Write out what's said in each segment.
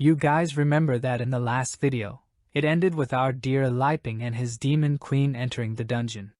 You guys remember that in the last video, it ended with our dear Liping and his demon queen entering the dungeon.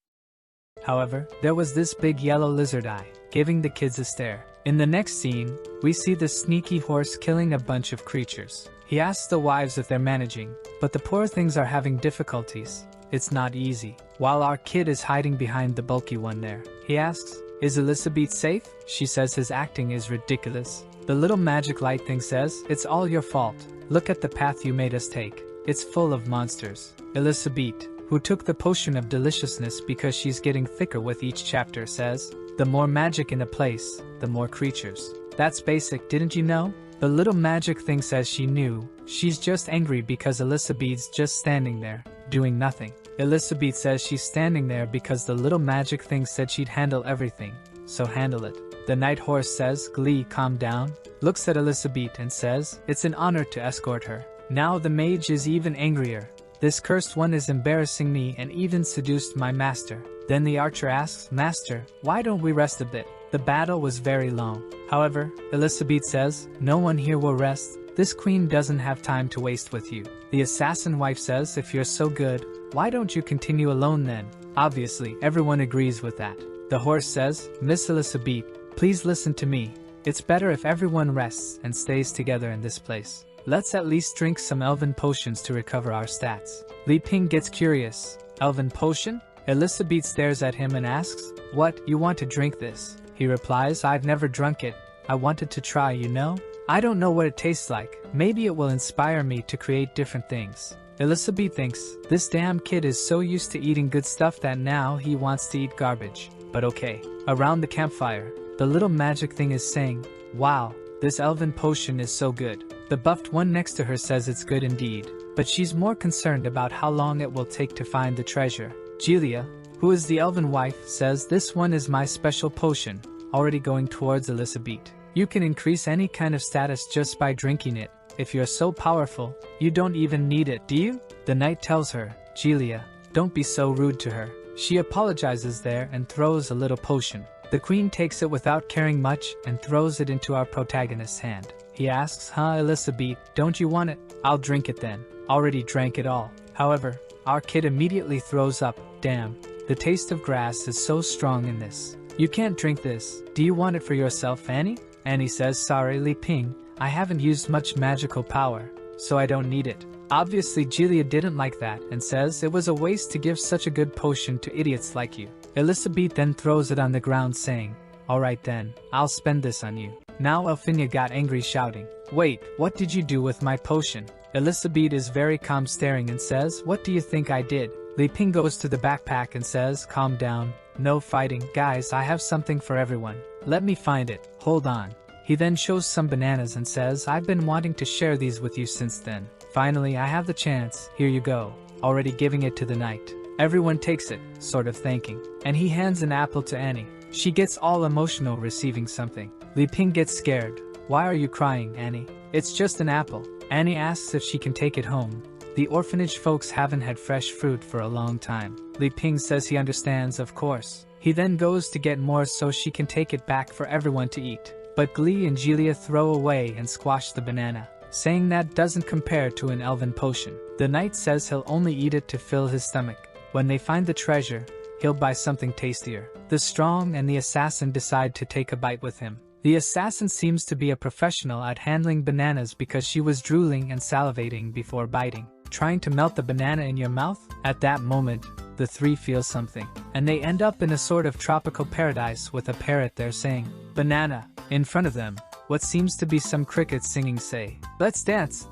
However, there was this big yellow lizard eye, giving the kids a stare. In the next scene, we see the sneaky horse killing a bunch of creatures. He asks the wives if they're managing, but the poor things are having difficulties. It's not easy. While our kid is hiding behind the bulky one there, he asks, "Is Elizabeth safe?" She says his acting is ridiculous. The little magic light thing says, "It's all your fault. Look at the path you made us take. It's full of monsters." Elizabeth, who took the potion of deliciousness because she's getting thicker with each chapter, says, "The more magic in a place, the more creatures." That's basic, didn't you know? The little magic thing says she knew. She's just angry because Elizabeth's just standing there, doing nothing. Elizabeth says she's standing there because the little magic thing said she'd handle everything, so handle it. The night horse says, "Glee, calm down," looks at Elizabeth and says, "It's an honor to escort her." Now the mage is even angrier. "This cursed one is embarrassing me and even seduced my master." Then the archer asks, "Master, why don't we rest a bit? The battle was very long." However, Elizabeth says, "No one here will rest. This queen doesn't have time to waste with you." The assassin wife says, "If you're so good, why don't you continue alone then?" Obviously, everyone agrees with that. The horse says, "Miss Elizabeth, please listen to me. It's better if everyone rests and stays together in this place. Let's at least drink some elven potions to recover our stats." Li Ping gets curious. "Elven potion?" Elizabeth stares at him and asks, "What, you want to drink this?" He replies, "I've never drunk it. I wanted to try, you know? I don't know what it tastes like. Maybe it will inspire me to create different things." Elizabeth thinks, this damn kid is so used to eating good stuff that now he wants to eat garbage. But okay. Around the campfire, the little magic thing is saying, "Wow, this elven potion is so good." The buffed one next to her says it's good indeed, but she's more concerned about how long it will take to find the treasure. Julia, who is the elven wife, says, "This one is my special potion," already going towards Elizabeth. "You can increase any kind of status just by drinking it. If you're so powerful, you don't even need it, do you?" The knight tells her, "Julia, don't be so rude to her." She apologizes there and throws a little potion. The queen takes it without caring much and throws it into our protagonist's hand. He asks, Elizabeth, don't you want it?" "I'll drink it then." Already drank it all. However, our kid immediately throws up. "Damn, the taste of grass is so strong in this. You can't drink this. Do you want it for yourself, Annie?" Annie says, "Sorry, Li Ping, I haven't used much magical power, so I don't need it." Obviously Julia didn't like that and says it was a waste to give such a good potion to idiots like you. Elizabeth then throws it on the ground saying, "Alright then, I'll spend this on you." Now Elfinia got angry shouting, "Wait, what did you do with my potion?" Elizabeth is very calm staring and says, "What do you think I did?" Li Ping goes to the backpack and says, "Calm down, no fighting. Guys, I have something for everyone. Let me find it, hold on." He then shows some bananas and says, "I've been wanting to share these with you since then. Finally, I have the chance, here you go." Already giving it to the knight. Everyone takes it, sort of thanking, and he hands an apple to Annie. She gets all emotional receiving something. Li Ping gets scared. "Why are you crying, Annie?" "It's just an apple." Annie asks if she can take it home. The orphanage folks haven't had fresh fruit for a long time. Li Ping says he understands, of course. He then goes to get more so she can take it back for everyone to eat. But Glee and Julia throw away and squash the banana, saying that doesn't compare to an elven potion. The knight says he'll only eat it to fill his stomach. When they find the treasure, he'll buy something tastier. The strong and the assassin decide to take a bite with him. The assassin seems to be a professional at handling bananas because she was drooling and salivating before biting. Trying to melt the banana in your mouth? At that moment, the three feel something, and they end up in a sort of tropical paradise with a parrot there saying, "Banana." In front of them, what seems to be some crickets singing say, let's dance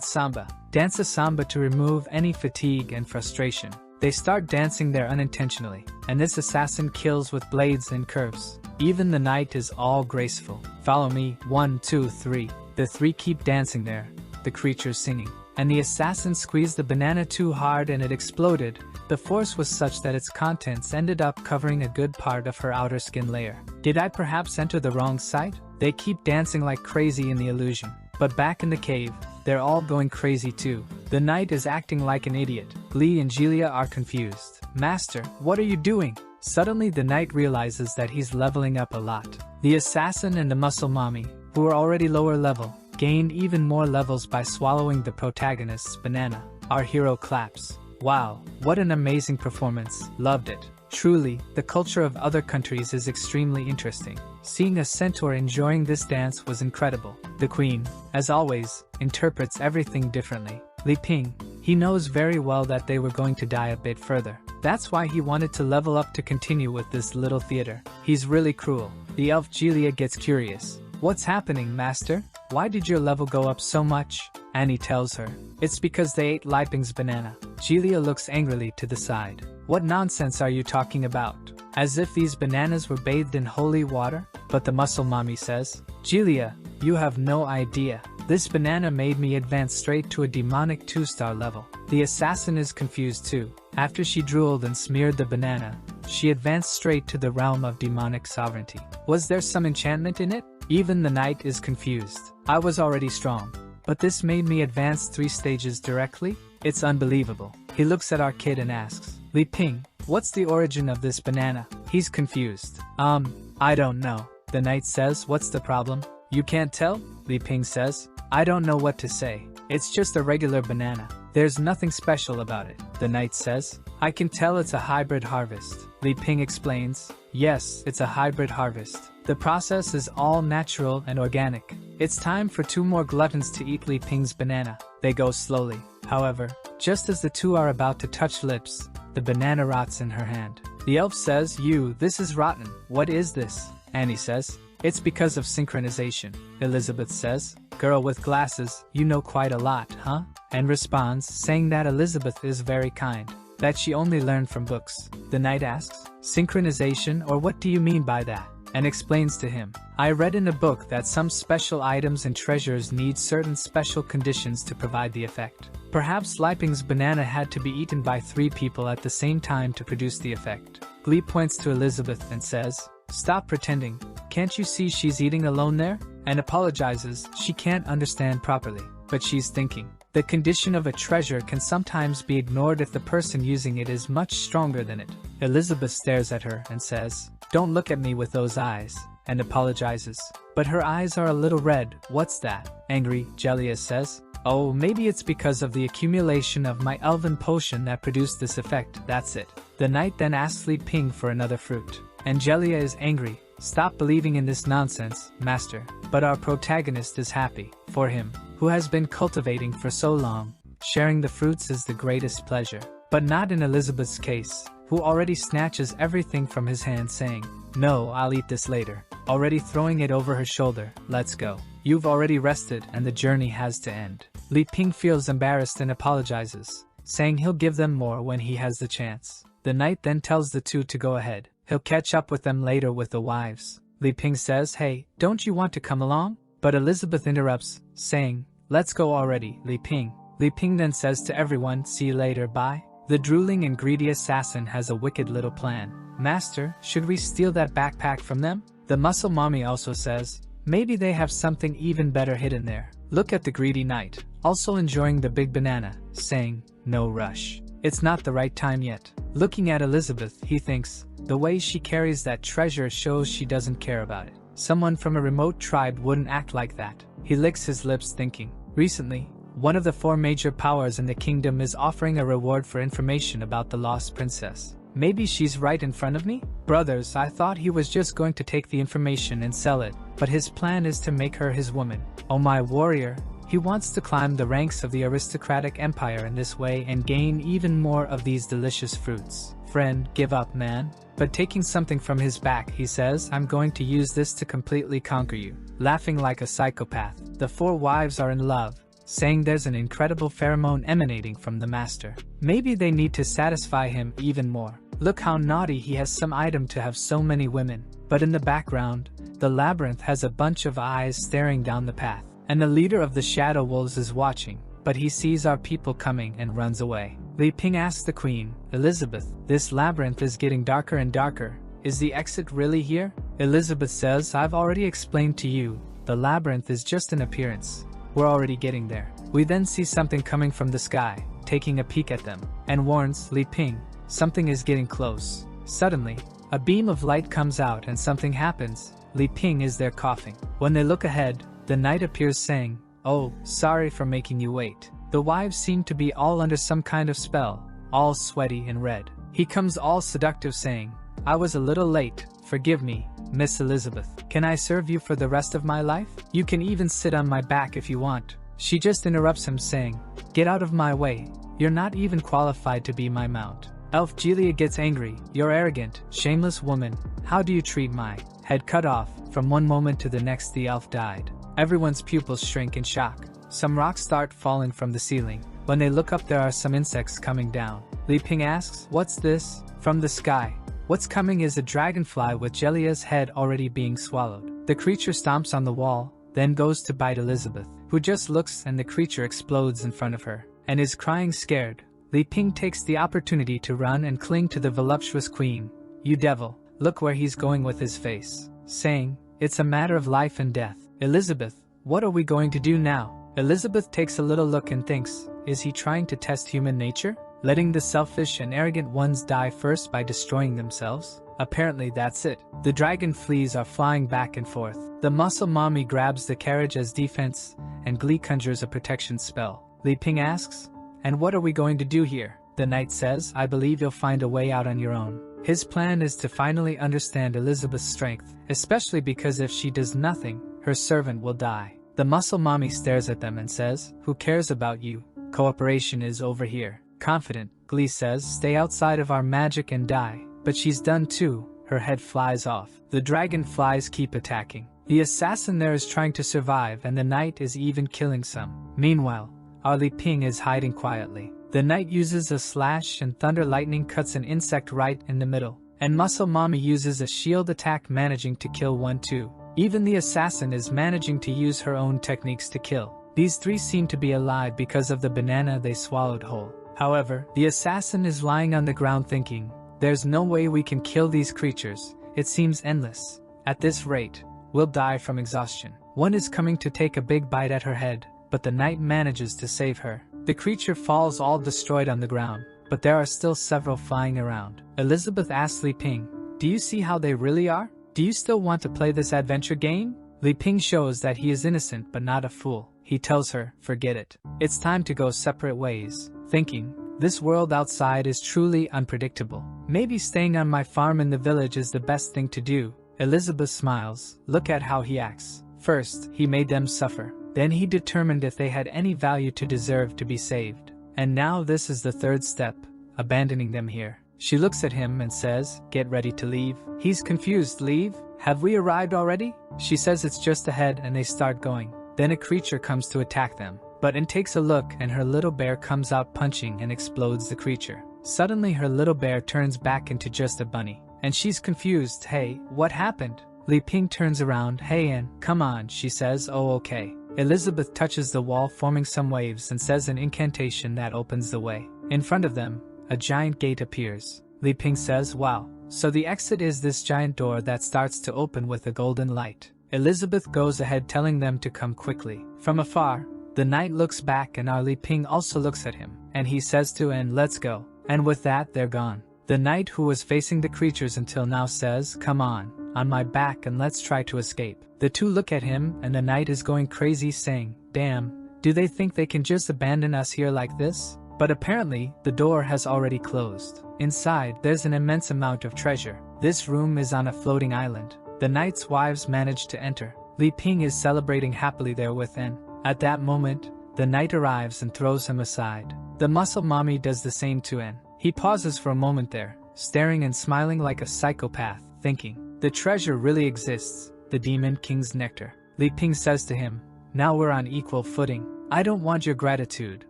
samba." Dance a samba to remove any fatigue and frustration. They start dancing there unintentionally, and this assassin kills with blades and curves. Even the knight is all graceful. "Follow me, 1, 2, 3. The three keep dancing there, the creatures singing. And the assassin squeezed the banana too hard and it exploded. The force was such that its contents ended up covering a good part of her outer skin layer. Did I perhaps enter the wrong site? They keep dancing like crazy in the illusion. But back in the cave, they're all going crazy too. The knight is acting like an idiot. Glee and Julia are confused. "Master, what are you doing?" Suddenly the knight realizes that he's leveling up a lot. The assassin and the muscle mommy, who are already lower level, gained even more levels by swallowing the protagonist's banana. Our hero claps. Wow, what an amazing performance, loved it. Truly, the culture of other countries is extremely interesting. Seeing a centaur enjoying this dance was incredible. The queen, as always, interprets everything differently. Li Ping, he knows very well that they were going to die a bit further. That's why he wanted to level up to continue with this little theater. He's really cruel. The elf Julia gets curious. What's happening, master? Why did your level go up so much? Annie tells her. It's because they ate Li Ping's banana. Julia looks angrily to the side. What nonsense are you talking about? As if these bananas were bathed in holy water? But the muscle mommy says, Julia, you have no idea. This banana made me advance straight to a demonic 2-star level. The assassin is confused too. After she drooled and smeared the banana, she advanced straight to the realm of demonic sovereignty. Was there some enchantment in it? Even the knight is confused. I was already strong, but this made me advance 3 stages directly? It's unbelievable. He looks at our kid and asks, Li Ping, what's the origin of this banana? He's confused. I don't know. The knight says, what's the problem? You can't tell? Li Ping says, I don't know what to say. It's just a regular banana. There's nothing special about it. The knight says, I can tell it's a hybrid harvest. Li Ping explains, yes, it's a hybrid harvest. The process is all natural and organic. It's time for 2 more gluttons to eat Li Ping's banana. They go slowly. However, just as the 2 are about to touch lips, the banana rots in her hand. The elf says, this is rotten. What is this? Annie says, it's because of synchronization. Elizabeth says, girl with glasses, you know quite a lot, huh? And responds, saying that Elizabeth is very kind, that she only learned from books. The knight asks, synchronization, or what do you mean by that? And explains to him, I read in a book that some special items and treasures need certain special conditions to provide the effect. Perhaps Li Ping's banana had to be eaten by 3 people at the same time to produce the effect. Glee points to Elizabeth and says, stop pretending. Can't you see she's eating alone there? And apologizes, she can't understand properly. But she's thinking. The condition of a treasure can sometimes be ignored if the person using it is much stronger than it. Elizabeth stares at her and says, don't look at me with those eyes, and apologizes. But her eyes are a little red. What's that? Angry, Jelia says. Oh, maybe it's because of the accumulation of my elven potion that produced this effect, that's it. The knight then asks Li Ping for another fruit. And Jelia is angry. Stop believing in this nonsense, master. But our protagonist is happy, for him, who has been cultivating for so long. Sharing the fruits is the greatest pleasure. But not in Elizabeth's case, who already snatches everything from his hand saying, no, I'll eat this later. Already throwing it over her shoulder, let's go. You've already rested and the journey has to end. Li Ping feels embarrassed and apologizes, saying he'll give them more when he has the chance. The knight then tells the 2 to go ahead. He'll catch up with them later with the wives. Li Ping says, hey, don't you want to come along? But Elizabeth interrupts, saying, let's go already, Li Ping. Li Ping then says to everyone, see you later, bye. The drooling and greedy assassin has a wicked little plan. Master, should we steal that backpack from them? The muscle mommy also says, maybe they have something even better hidden there. Look at the greedy knight, also enjoying the big banana, saying, no rush. It's not the right time yet. Looking at Elizabeth, he thinks, the way she carries that treasure shows she doesn't care about it. Someone from a remote tribe wouldn't act like that. He licks his lips thinking. Recently, one of the 4 major powers in the kingdom is offering a reward for information about the lost princess. Maybe she's right in front of me? Brothers, I thought he was just going to take the information and sell it, but his plan is to make her his woman. Oh my warrior, he wants to climb the ranks of the aristocratic empire in this way and gain even more of these delicious fruits. Friend, give up, man. But taking something from his back, he says, I'm going to use this to completely conquer you. Laughing like a psychopath, the 4 wives are in love, saying there's an incredible pheromone emanating from the master. Maybe they need to satisfy him even more. Look how naughty he has some item to have so many women. But in the background, the labyrinth has a bunch of eyes staring down the path. And the leader of the Shadow Wolves is watching, but he sees our people coming and runs away. Li Ping asks the queen, Elizabeth, this labyrinth is getting darker and darker. Is the exit really here? Elizabeth says, I've already explained to you, the labyrinth is just an appearance. We're already getting there. We then see something coming from the sky, taking a peek at them, and warns Li Ping, something is getting close. Suddenly, a beam of light comes out and something happens. Li Ping is there coughing. When they look ahead, the knight appears saying, "Oh, sorry for making you wait." The wives seem to be all under some kind of spell, all sweaty and red. He comes all seductive saying, "I was a little late, forgive me, Miss Elizabeth. Can I serve you for the rest of my life? You can even sit on my back if you want." She just interrupts him saying, "Get out of my way, you're not even qualified to be my mount." Elf Julia gets angry, "You're arrogant, shameless woman, how do you treat my head cut off?" From one moment to the next the elf died. Everyone's pupils shrink in shock. Some rocks start falling from the ceiling. When they look up there are some insects coming down. Li Ping asks, "What's this?" From the sky. What's coming is a dragonfly with Jelia's head already being swallowed. The creature stomps on the wall, then goes to bite Elizabeth, who just looks and the creature explodes in front of her, and is crying scared. Li Ping takes the opportunity to run and cling to the voluptuous queen. "You devil, look where he's going with his face," saying, "It's a matter of life and death. Elizabeth, what are we going to do now?" Elizabeth takes a little look and thinks, is he trying to test human nature? Letting the selfish and arrogant ones die first by destroying themselves? Apparently that's it. The dragon fleas are flying back and forth. The muscle mommy grabs the carriage as defense, and Glee conjures a protection spell. Li Ping asks, "And what are we going to do here?" The knight says, "I believe you'll find a way out on your own." His plan is to finally understand Elizabeth's strength, especially because if she does nothing, her servant will die. The muscle mommy stares at them and says, "Who cares about you? Cooperation is over here." Confident, Glee says, "Stay outside of our magic and die." But she's done too, her head flies off. The dragonflies keep attacking. The assassin there is trying to survive and the knight is even killing some. Meanwhile, our Li Ping is hiding quietly. The knight uses a slash and thunder lightning cuts an insect right in the middle. And muscle mommy uses a shield attack managing to kill one too. Even the assassin is managing to use her own techniques to kill. These three seem to be alive because of the banana they swallowed whole. However, the assassin is lying on the ground thinking, "There's no way we can kill these creatures, it seems endless. At this rate, we'll die from exhaustion." One is coming to take a big bite at her head, but the knight manages to save her. The creature falls all destroyed on the ground, but there are still several flying around. Elizabeth asks Li Ping, "Do you see how they really are? Do you still want to play this adventure game?" Li Ping shows that he is innocent but not a fool. He tells her, "Forget it. It's time to go separate ways." Thinking, this world outside is truly unpredictable. Maybe staying on my farm in the village is the best thing to do. Elizabeth smiles. Look at how he acts. First, he made them suffer. Then he determined if they had any value to deserve to be saved. And now this is the third step, abandoning them here. She looks at him and says, "Get ready to leave." He's confused. "Leave? Have we arrived already?" She says it's just ahead and they start going. Then a creature comes to attack them. Button takes a look and her little bear comes out punching and explodes the creature. Suddenly her little bear turns back into just a bunny. And she's confused. "Hey, what happened?" Li Ping turns around. "Hey Anne, come on," she says. "Oh okay." Elizabeth touches the wall forming some waves and says an incantation that opens the way. In front of them, a giant gate appears. Li Ping says, "Wow. So the exit is this giant door that starts to open with a golden light." Elizabeth goes ahead telling them to come quickly. From afar, the knight looks back and our Li Ping also looks at him, and he says to Anne, "Let's go." And with that they're gone. The knight who was facing the creatures until now says, "Come on my back and let's try to escape." The two look at him and the knight is going crazy saying, "Damn, do they think they can just abandon us here like this?" But apparently, the door has already closed. Inside, there's an immense amount of treasure. This room is on a floating island. The knight's wives manage to enter. Li Ping is celebrating happily there with Anne. At that moment, the knight arrives and throws him aside. The muscle mommy does the same to Anne. He pauses for a moment there, staring and smiling like a psychopath, thinking, the treasure really exists, the Demon King's nectar. Li Ping says to him, "Now we're on equal footing. I don't want your gratitude,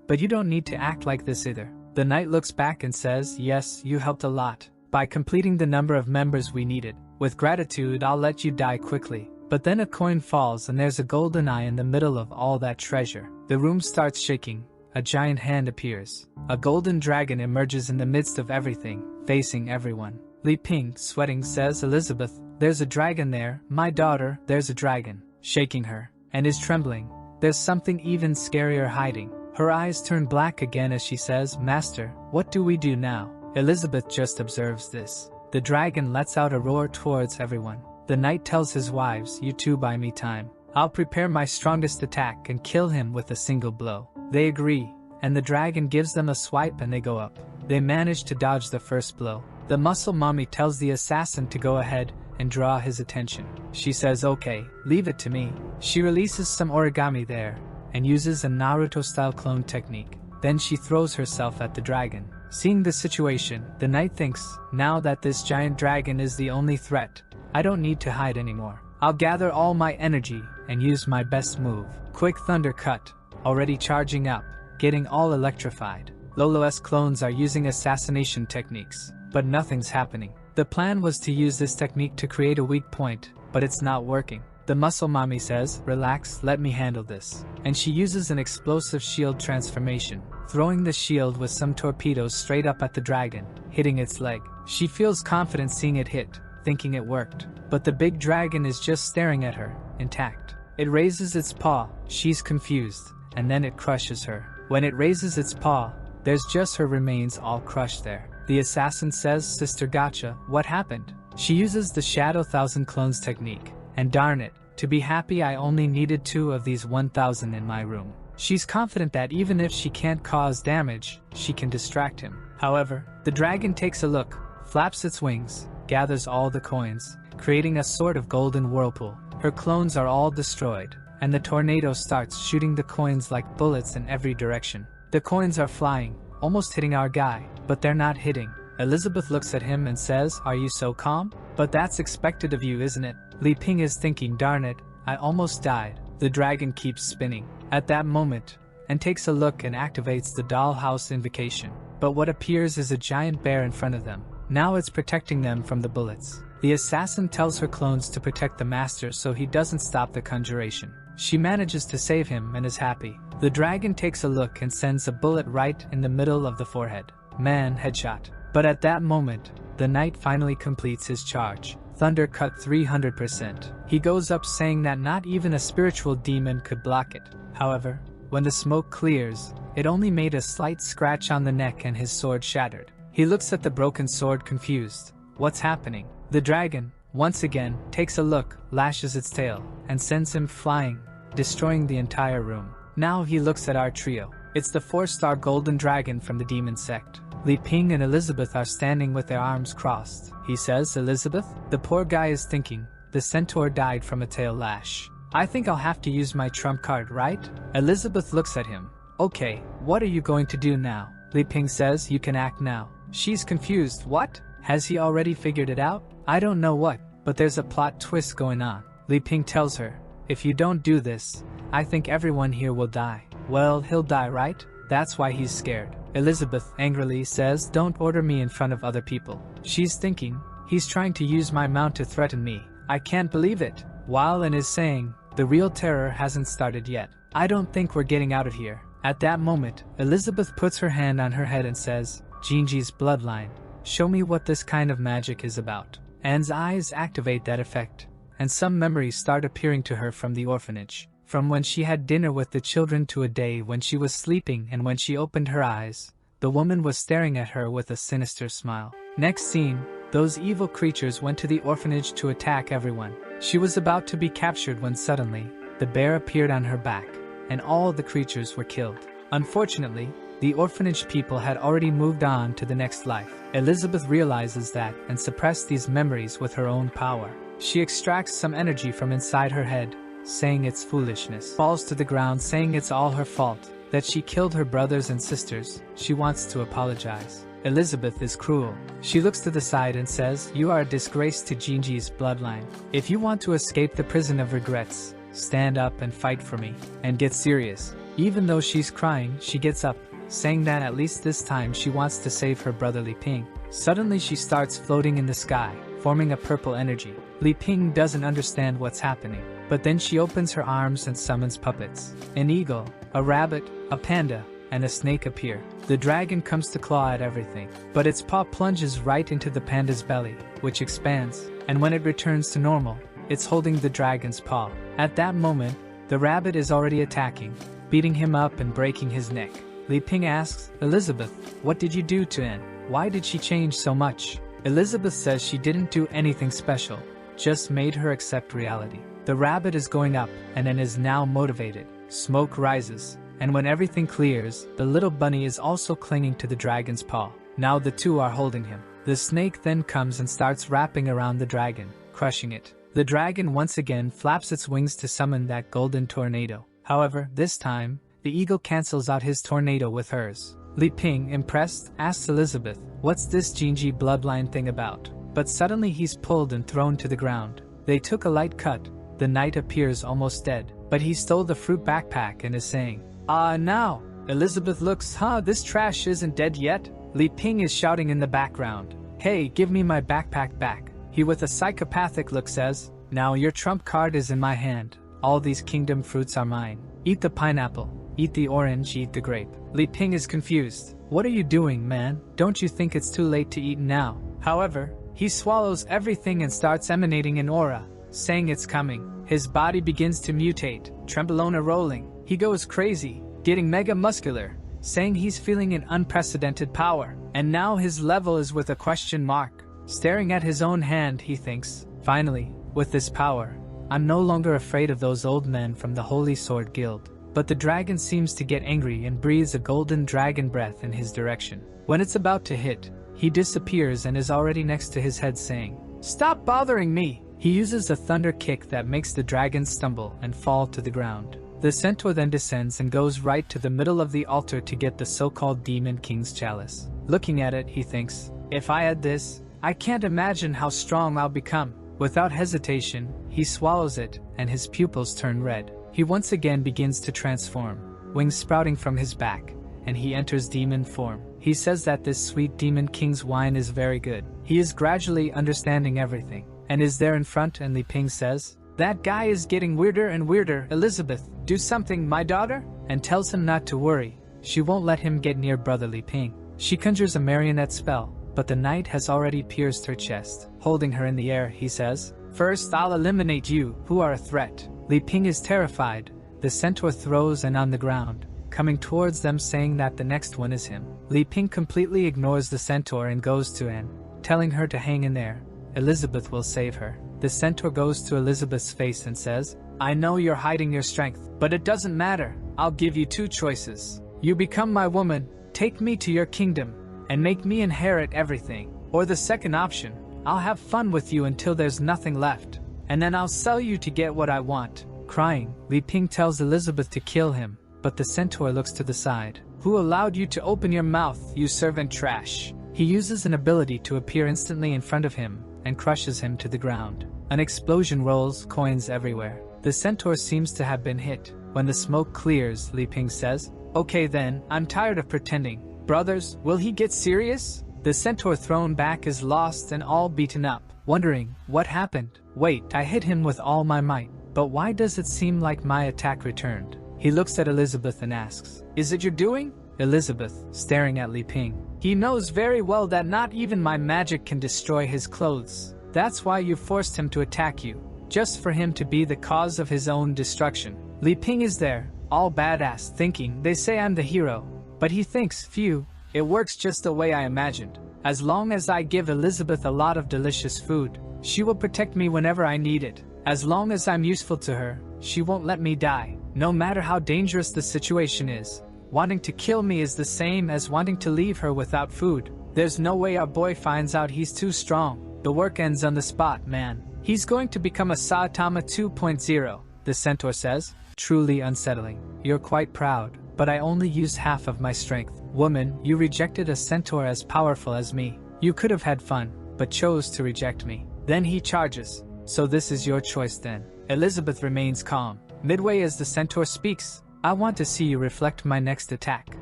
but you don't need to act like this either." The knight looks back and says, "Yes, you helped a lot, by completing the number of members we needed. With gratitude I'll let you die quickly." But then a coin falls and there's a golden eye in the middle of all that treasure. The room starts shaking. A giant hand appears. A golden dragon emerges in the midst of everything, facing everyone. Li Ping, sweating, says, "Elizabeth, there's a dragon there, my daughter, there's a dragon," shaking her, and is trembling. There's something even scarier hiding. Her eyes turn black again as she says, "Master, what do we do now?" Elizabeth just observes this. The dragon lets out a roar towards everyone. The knight tells his wives, "You two buy me time. I'll prepare my strongest attack and kill him with a single blow. They agree, and the dragon gives them a swipe and they go up. They manage to dodge the first blow. The muscle mommy tells the assassin to go ahead and draw his attention. She says, okay, leave it to me. She releases some origami there and uses a Naruto-style clone technique. Then she throws herself at the dragon. Seeing the situation, the knight thinks, now that this giant dragon is the only threat, I don't need to hide anymore. I'll gather all my energy and use my best move. Quick thunder cut, already charging up, getting all electrified. Lolo's clones are using assassination techniques, but nothing's happening. The plan was to use this technique to create a weak point, but it's not working. The muscle mommy says, relax, let me handle this. And she uses an explosive shield transformation, throwing the shield with some torpedoes straight up at the dragon, hitting its leg. She feels confident seeing it hit, thinking it worked. But the big dragon is just staring at her, intact. It raises its paw, she's confused, and then it crushes her. When it raises its paw, there's just her remains all crushed there. The assassin says, Sister Gotcha, what happened? She uses the Shadow 1000 Clones technique. And darn it, to be happy I only needed 2 of these 1000 in my room. She's confident that even if she can't cause damage, she can distract him. However, the dragon takes a look, flaps its wings, gathers all the coins, creating a sort of golden whirlpool. Her clones are all destroyed, and the tornado starts shooting the coins like bullets in every direction. The coins are flying, almost hitting our guy, but they're not hitting. Elizabeth looks at him and says, are you so calm? But that's expected of you, isn't it? Li Ping is thinking, darn it, I almost died. The dragon keeps spinning. At that moment, and takes a look and activates the dollhouse invocation. But what appears is a giant bear in front of them. Now it's protecting them from the bullets. The assassin tells her clones to protect the master so he doesn't stop the conjuration. She manages to save him and is happy. The dragon takes a look and sends a bullet right in the middle of the forehead. Man, headshot. But at that moment, the knight finally completes his charge. Thunder cut 300%. He goes up saying that not even a spiritual demon could block it. However, when the smoke clears, it only made a slight scratch on the neck and his sword shattered. He looks at the broken sword confused. What's happening? The dragon, once again, takes a look, lashes its tail, and sends him flying, destroying the entire room. Now he looks at our trio. It's the 4-star golden dragon from the demon sect. Li Ping and Elizabeth are standing with their arms crossed. He says, Elizabeth? The poor guy is thinking, the centaur died from a tail lash. I think I'll have to use my trump card, right? Elizabeth looks at him. Okay, what are you going to do now? Li Ping says, you can act now. She's confused. What? Has he already figured it out? I don't know what, but there's a plot twist going on. Li Ping tells her, if you don't do this, I think everyone here will die. Well, he'll die, right? That's why he's scared. Elizabeth angrily says, don't order me in front of other people. She's thinking, he's trying to use my mount to threaten me. I can't believe it. Wylan is saying, the real terror hasn't started yet. I don't think we're getting out of here. At that moment, Elizabeth puts her hand on her head and says, Jinji's bloodline, show me what this kind of magic is about. Anne's eyes activate that effect, and some memories start appearing to her from the orphanage. From when she had dinner with the children to a day when she was sleeping and when she opened her eyes, the woman was staring at her with a sinister smile. Next scene, those evil creatures went to the orphanage to attack everyone. She was about to be captured when suddenly, the bear appeared on her back, and all the creatures were killed. Unfortunately, the orphanage people had already moved on to the next life. Elizabeth realizes that and suppressed these memories with her own power. She extracts some energy from inside her head, saying it's foolishness, falls to the ground saying it's all her fault, that she killed her brothers and sisters. She wants to apologize. Elizabeth is cruel. She looks to the side and says, you are a disgrace to Jinji's bloodline. If you want to escape the prison of regrets, stand up and fight for me, and get serious. Even though she's crying, she gets up, saying that at least this time she wants to save her brother Li Ping. Suddenly she starts floating in the sky, forming a purple energy. Li Ping doesn't understand what's happening. But then she opens her arms and summons puppets. An eagle, a rabbit, a panda, and a snake appear. The dragon comes to claw at everything, but its paw plunges right into the panda's belly, which expands, and when it returns to normal, it's holding the dragon's paw. At that moment, the rabbit is already attacking, beating him up and breaking his neck. Li Ping asks, Elizabeth, what did you do to Anne? Why did she change so much? Elizabeth says she didn't do anything special, just made her accept reality. The rabbit is going up and then is now motivated. Smoke rises, and when everything clears, the little bunny is also clinging to the dragon's paw. Now the two are holding him. The snake then comes and starts wrapping around the dragon, crushing it. The dragon once again flaps its wings to summon that golden tornado. However, this time, the eagle cancels out his tornado with hers. Li Ping, impressed, asks Elizabeth, "What's this Jinji bloodline thing about?" But suddenly he's pulled and thrown to the ground. They took a light cut. The knight appears almost dead, but he stole the fruit backpack and is saying, now. Elizabeth looks, this trash isn't dead yet? Li Ping is shouting in the background, "Hey, give me my backpack back." He with a psychopathic look says, "Now your trump card is in my hand. All these kingdom fruits are mine. Eat the pineapple, eat the orange, eat the grape." Li Ping is confused. "What are you doing, man? Don't you think it's too late to eat now?" However, he swallows everything and starts emanating an aura, saying it's coming. His body begins to mutate, trembolona rolling. He goes crazy, getting mega muscular, saying he's feeling an unprecedented power. And now his level is with a question mark. Staring at his own hand, he thinks, "Finally, with this power, I'm no longer afraid of those old men from the Holy Sword Guild." But the dragon seems to get angry and breathes a golden dragon breath in his direction. When it's about to hit, he disappears and is already next to his head saying, "Stop bothering me!" He uses a thunder kick that makes the dragon stumble and fall to the ground. The centaur then descends and goes right to the middle of the altar to get the so-called Demon King's chalice. Looking at it, he thinks, "If I had this, I can't imagine how strong I'll become." Without hesitation, he swallows it, and his pupils turn red. He once again begins to transform, wings sprouting from his back, and he enters demon form. He says that this sweet Demon King's wine is very good. He is gradually understanding everything, and is there in front, and Li Ping says, "That guy is getting weirder and weirder. Elizabeth, do something, my daughter," and tells him not to worry. She won't let him get near brother Li Ping. She conjures a marionette spell, but the knight has already pierced her chest. Holding her in the air, he says, "First I'll eliminate you, who are a threat." Li Ping is terrified. The centaur throws and on the ground, coming towards them saying that the next one is him. Li Ping completely ignores the centaur and goes to Anne, telling her to hang in there. Elizabeth will save her. The centaur goes to Elizabeth's face and says, "I know you're hiding your strength, but it doesn't matter. I'll give you two choices. You become my woman, take me to your kingdom, and make me inherit everything. Or the second option, I'll have fun with you until there's nothing left, and then I'll sell you to get what I want." Crying, Li Ping tells Elizabeth to kill him, but the centaur looks to the side. "Who allowed you to open your mouth, you servant trash?" He uses an ability to appear instantly in front of him and crushes him to the ground. An explosion rolls, coins everywhere. The centaur seems to have been hit. When the smoke clears, Li Ping says, "Okay then, I'm tired of pretending. Brothers, will he get serious?" The centaur thrown back is lost and all beaten up, wondering, what happened? Wait, I hit him with all my might, but why does it seem like my attack returned? He looks at Elizabeth and asks, "Is it your doing?" Elizabeth, staring at Li Ping. "He knows very well that not even my magic can destroy his clothes. That's why you forced him to attack you, just for him to be the cause of his own destruction." Li Ping is there, all badass, thinking, they say I'm the hero. But he thinks, phew, it works just the way I imagined. As long as I give Elizabeth a lot of delicious food, she will protect me whenever I need it. As long as I'm useful to her, she won't let me die. No matter how dangerous the situation is, wanting to kill me is the same as wanting to leave her without food. There's no way our boy finds out he's too strong. The work ends on the spot, man. He's going to become a Saitama 2.0, the centaur says, truly unsettling. "You're quite proud, but I only use half of my strength. Woman, you rejected a centaur as powerful as me. You could have had fun, but chose to reject me." Then he charges. "So this is your choice then." Elizabeth remains calm. Midway as the centaur speaks, "I want to see you reflect my next attack."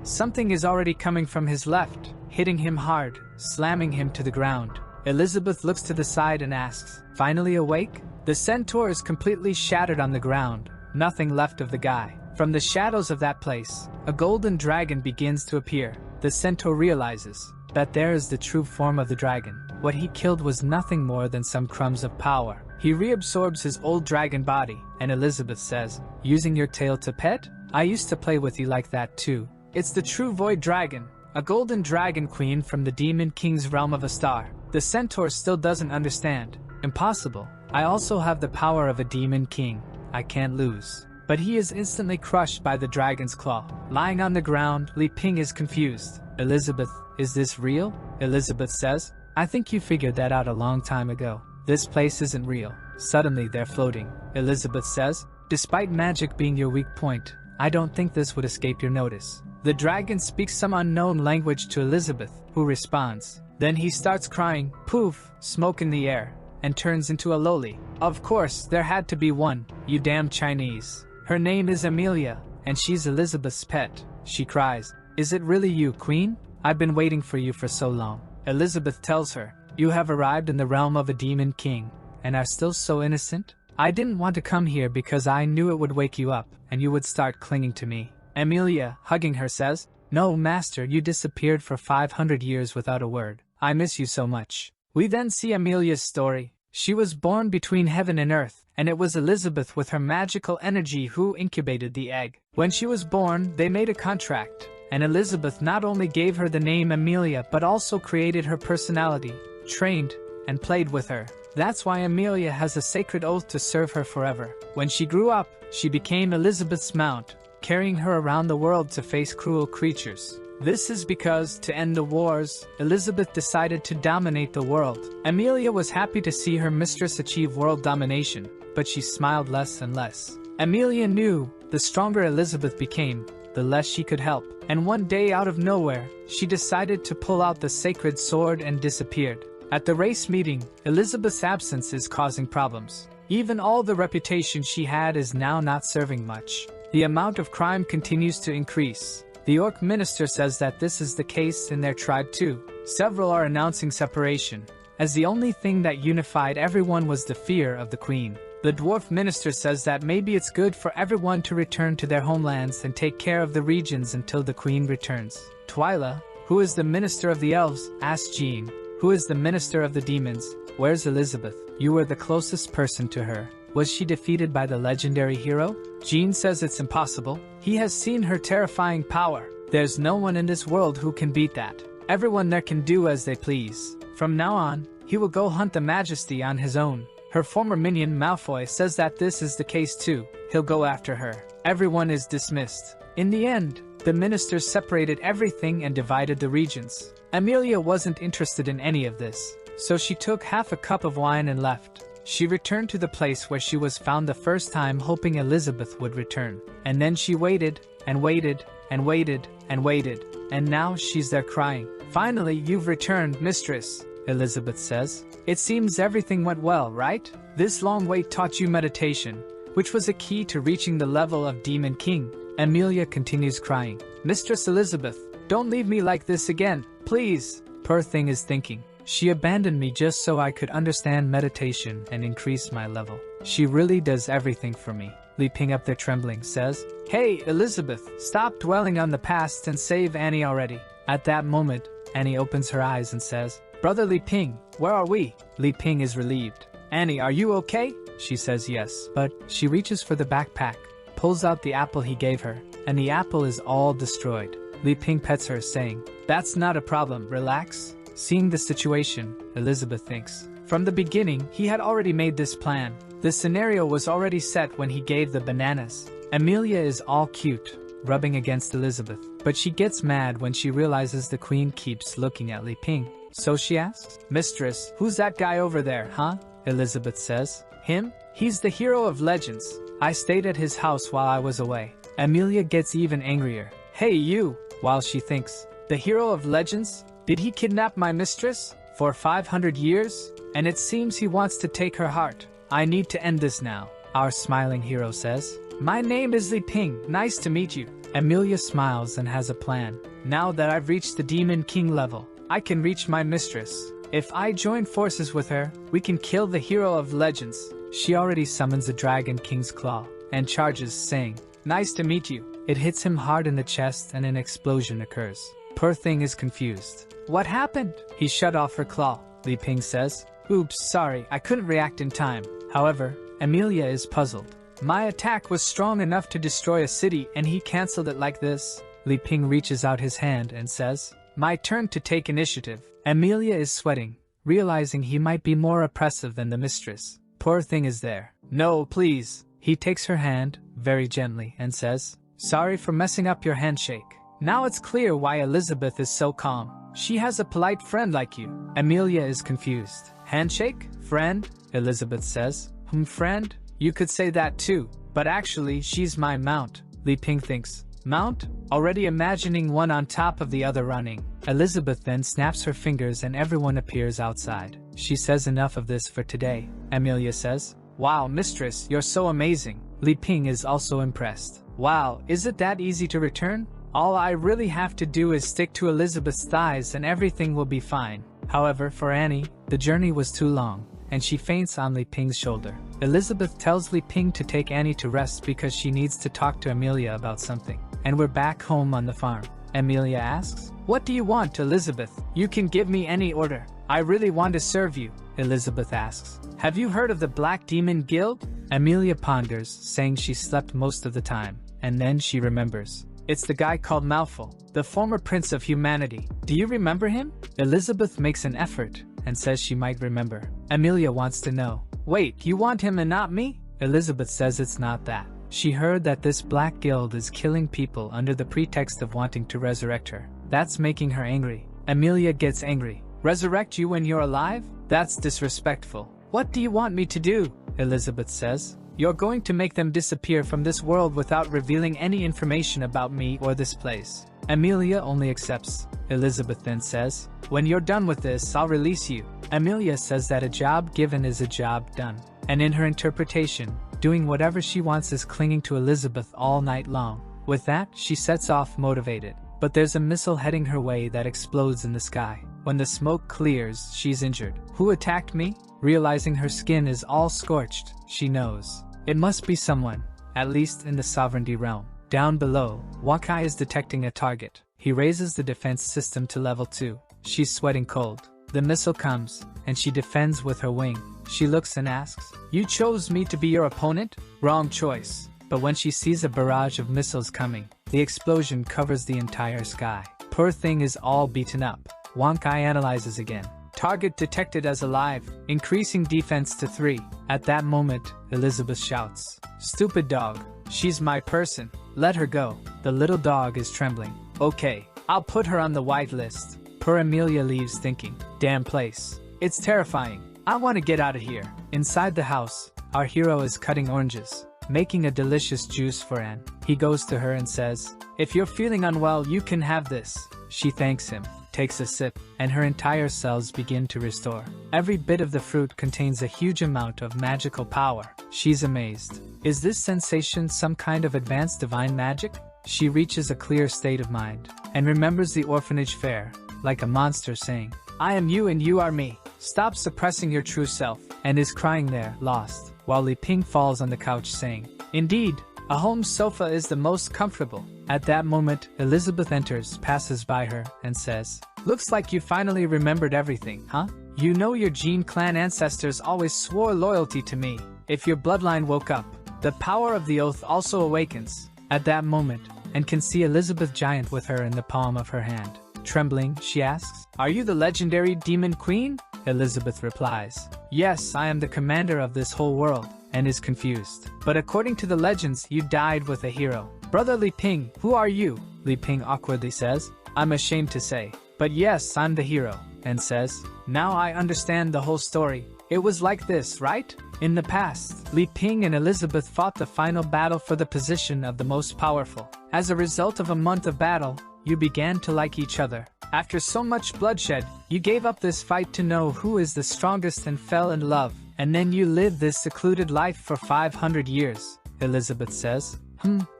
Something is already coming from his left, hitting him hard, slamming him to the ground. Elizabeth looks to the side and asks, "Finally awake?" The centaur is completely shattered on the ground, nothing left of the guy. From the shadows of that place, a golden dragon begins to appear. The centaur realizes that there is the true form of the dragon. What he killed was nothing more than some crumbs of power. He reabsorbs his old dragon body, and Elizabeth says, "Using your tail to pet? I used to play with you like that too." It's the true void dragon, a golden dragon queen from the Demon King's realm of a star. The centaur still doesn't understand. Impossible. I also have the power of a demon king. I can't lose. But he is instantly crushed by the dragon's claw. Lying on the ground, Li Ping is confused. Elizabeth, is this real? Elizabeth says, I think you figured that out a long time ago. This place isn't real. Suddenly they're floating. Elizabeth says, despite magic being your weak point, I don't think this would escape your notice. The dragon speaks some unknown language to Elizabeth, who responds. Then he starts crying, poof, smoke in the air, and turns into a loli. Of course, there had to be one, you damn Chinese. Her name is Amelia, and she's Elizabeth's pet. She cries, is it really you, Queen? I've been waiting for you for so long. Elizabeth tells her, you have arrived in the realm of a demon king, and are still so innocent? I didn't want to come here because I knew it would wake you up, and you would start clinging to me. Amelia, hugging her, says, no, master, you disappeared for 500 years without a word. I miss you so much. We then see Amelia's story. She was born between heaven and earth, and it was Elizabeth with her magical energy who incubated the egg. When she was born, they made a contract, and Elizabeth not only gave her the name Amelia but also created her personality, trained, and played with her. That's why Amelia has a sacred oath to serve her forever. When she grew up, she became Elizabeth's mount, carrying her around the world to face cruel creatures. This is because, to end the wars, Elizabeth decided to dominate the world. Amelia was happy to see her mistress achieve world domination, but she smiled less and less. Amelia knew, the stronger Elizabeth became, the less she could help. And one day out of nowhere, she decided to pull out the sacred sword and disappeared. At the race meeting, Elizabeth's absence is causing problems. Even all the reputation she had is now not serving much. The amount of crime continues to increase. The orc minister says that this is the case in their tribe too. Several are announcing separation, as the only thing that unified everyone was the fear of the queen. The dwarf minister says that maybe it's good for everyone to return to their homelands and take care of the regions until the queen returns. Twyla, who is the minister of the elves, asks Jean, who is the minister of the demons, where's Elizabeth? You were the closest person to her. Was she defeated by the legendary hero? Jean says it's impossible. He has seen her terrifying power. There's no one in this world who can beat that. Everyone there can do as they please. From now on, he will go hunt the Majesty on his own. Her former minion Malfoy says that this is the case too. He'll go after her. Everyone is dismissed. In the end, the ministers separated everything and divided the regions. Amelia wasn't interested in any of this, so she took half a cup of wine and left. She returned to the place where she was found the first time, hoping Elizabeth would return. And then she waited, and waited, and waited, and waited, and now she's there crying. Finally, you've returned, mistress, Elizabeth says. It seems everything went well, right? This long wait taught you meditation, which was a key to reaching the level of Demon King. Amelia continues crying. Mistress Elizabeth, don't leave me like this again, please. Poor thing is thinking. She abandoned me just so I could understand meditation and increase my level. She really does everything for me. Leaping up there trembling says, Hey, Elizabeth, stop dwelling on the past and save Annie already. At that moment, Annie opens her eyes and says, Brother Li Ping, where are we? Li Ping is relieved. Annie, are you okay? She says yes, but she reaches for the backpack, pulls out the apple he gave her, and the apple is all destroyed. Li Ping pets her, saying, That's not a problem, relax. Seeing the situation, Elizabeth thinks. From the beginning, he had already made this plan. The scenario was already set when he gave the bananas. Amelia is all cute, rubbing against Elizabeth, but she gets mad when she realizes the queen keeps looking at Li Ping. So she asks, Mistress, who's that guy over there, huh? Elizabeth says, Him? He's the hero of legends. I stayed at his house while I was away. Amelia gets even angrier. Hey you, while she thinks, the hero of legends? Did he kidnap my mistress? For 500 years? And it seems he wants to take her heart. I need to end this now, our smiling hero says. My name is Li Ping, nice to meet you. Amelia smiles and has a plan. Now that I've reached the Demon King level, I can reach my mistress. If I join forces with her, we can kill the hero of legends. She already summons the Dragon King's claw and charges, saying, Nice to meet you. It hits him hard in the chest and an explosion occurs. Poor thing is confused. What happened? He shut off her claw, Li Ping says. Oops, sorry, I couldn't react in time. However, Amelia is puzzled. My attack was strong enough to destroy a city and he cancelled it like this. Li Ping reaches out his hand and says, My turn to take initiative. Amelia is sweating, realizing he might be more oppressive than the mistress. Poor thing is there. No, please. He takes her hand, very gently, and says, sorry for messing up your handshake. Now it's clear why Elizabeth is so calm. She has a polite friend like you. Amelia is confused. Handshake? Friend? Elizabeth says. Friend? You could say that too. But actually, she's my mount. Li Ping thinks. Mount? Already imagining one on top of the other running. Elizabeth then snaps her fingers and everyone appears outside. She says enough of this for today. Amelia says, wow, mistress, you're so amazing. Li Ping is also impressed. Wow, is it that easy to return? All I really have to do is stick to Elizabeth's thighs and everything will be fine. However, for Annie, the journey was too long, and she faints on Li Ping's shoulder. Elizabeth tells Li Ping to take Annie to rest because she needs to talk to Amelia about something. And we're back home on the farm. Amelia asks, what do you want, Elizabeth? You can give me any order. I really want to serve you. Elizabeth asks, have you heard of the Black Demon Guild? Amelia ponders, saying she slept most of the time, and then she remembers. It's the guy called Malfoy, the former prince of humanity. Do you remember him? Elizabeth makes an effort and says she might remember. Amelia wants to know, wait, you want him and not me? Elizabeth says it's not that. She heard that this Black Guild is killing people under the pretext of wanting to resurrect her. That's making her angry. Amelia gets angry. Resurrect you when you're alive? That's disrespectful. What do you want me to do? Elizabeth says. You're going to make them disappear from this world without revealing any information about me or this place. Amelia only accepts. Elizabeth then says, when you're done with this, I'll release you. Amelia says that a job given is a job done. And in her interpretation, doing whatever she wants is clinging to Elizabeth all night long. With that, she sets off motivated. But there's a missile heading her way that explodes in the sky. When the smoke clears, she's injured. Who attacked me? Realizing her skin is all scorched, she knows. It must be someone, at least in the sovereignty realm. Down below, Wakai is detecting a target. He raises the defense system to level 2. She's sweating cold. The missile comes, and she defends with her wing. She looks and asks, you chose me to be your opponent? Wrong choice. But when she sees a barrage of missiles coming, the explosion covers the entire sky. Poor thing is all beaten up. Wakai analyzes again. Target detected as alive, increasing defense to 3. At that moment, Elizabeth shouts, stupid dog, she's my person, let her go. The little dog is trembling. Okay, I'll put her on the white list. Poor Amelia leaves thinking, damn place. It's terrifying. I want to get out of here. Inside the house, our hero is cutting oranges, making a delicious juice for Anne. He goes to her and says, if you're feeling unwell, you can have this. She thanks him, takes a sip, and her entire cells begin to restore. Every bit of the fruit contains a huge amount of magical power. She's amazed. Is this sensation some kind of advanced divine magic? She reaches a clear state of mind, and remembers the orphanage fair, like a monster saying, I am you and you are me. Stop suppressing your true self, and is crying there, lost, while Li Ping falls on the couch saying, indeed, a home sofa is the most comfortable. At that moment, Elizabeth enters, passes by her, and says, looks like you finally remembered everything, huh? You know your Jin clan ancestors always swore loyalty to me. If your bloodline woke up, the power of the oath also awakens. At that moment, and can see Elizabeth Giant with her in the palm of her hand. Trembling, she asks, are you the legendary Demon Queen? Elizabeth replies, yes, I am the commander of this whole world, and is confused. But according to the legends, you died with a hero. Brother Li Ping, who are you? Li Ping awkwardly says, I'm ashamed to say. But yes, I'm the hero, and says, now I understand the whole story. It was like this, right? In the past, Li Ping and Elizabeth fought the final battle for the position of the most powerful. As a result of a month of battle, you began to like each other. After so much bloodshed, you gave up this fight to know who is the strongest and fell in love. And then you lived this secluded life for 500 years, Elizabeth says.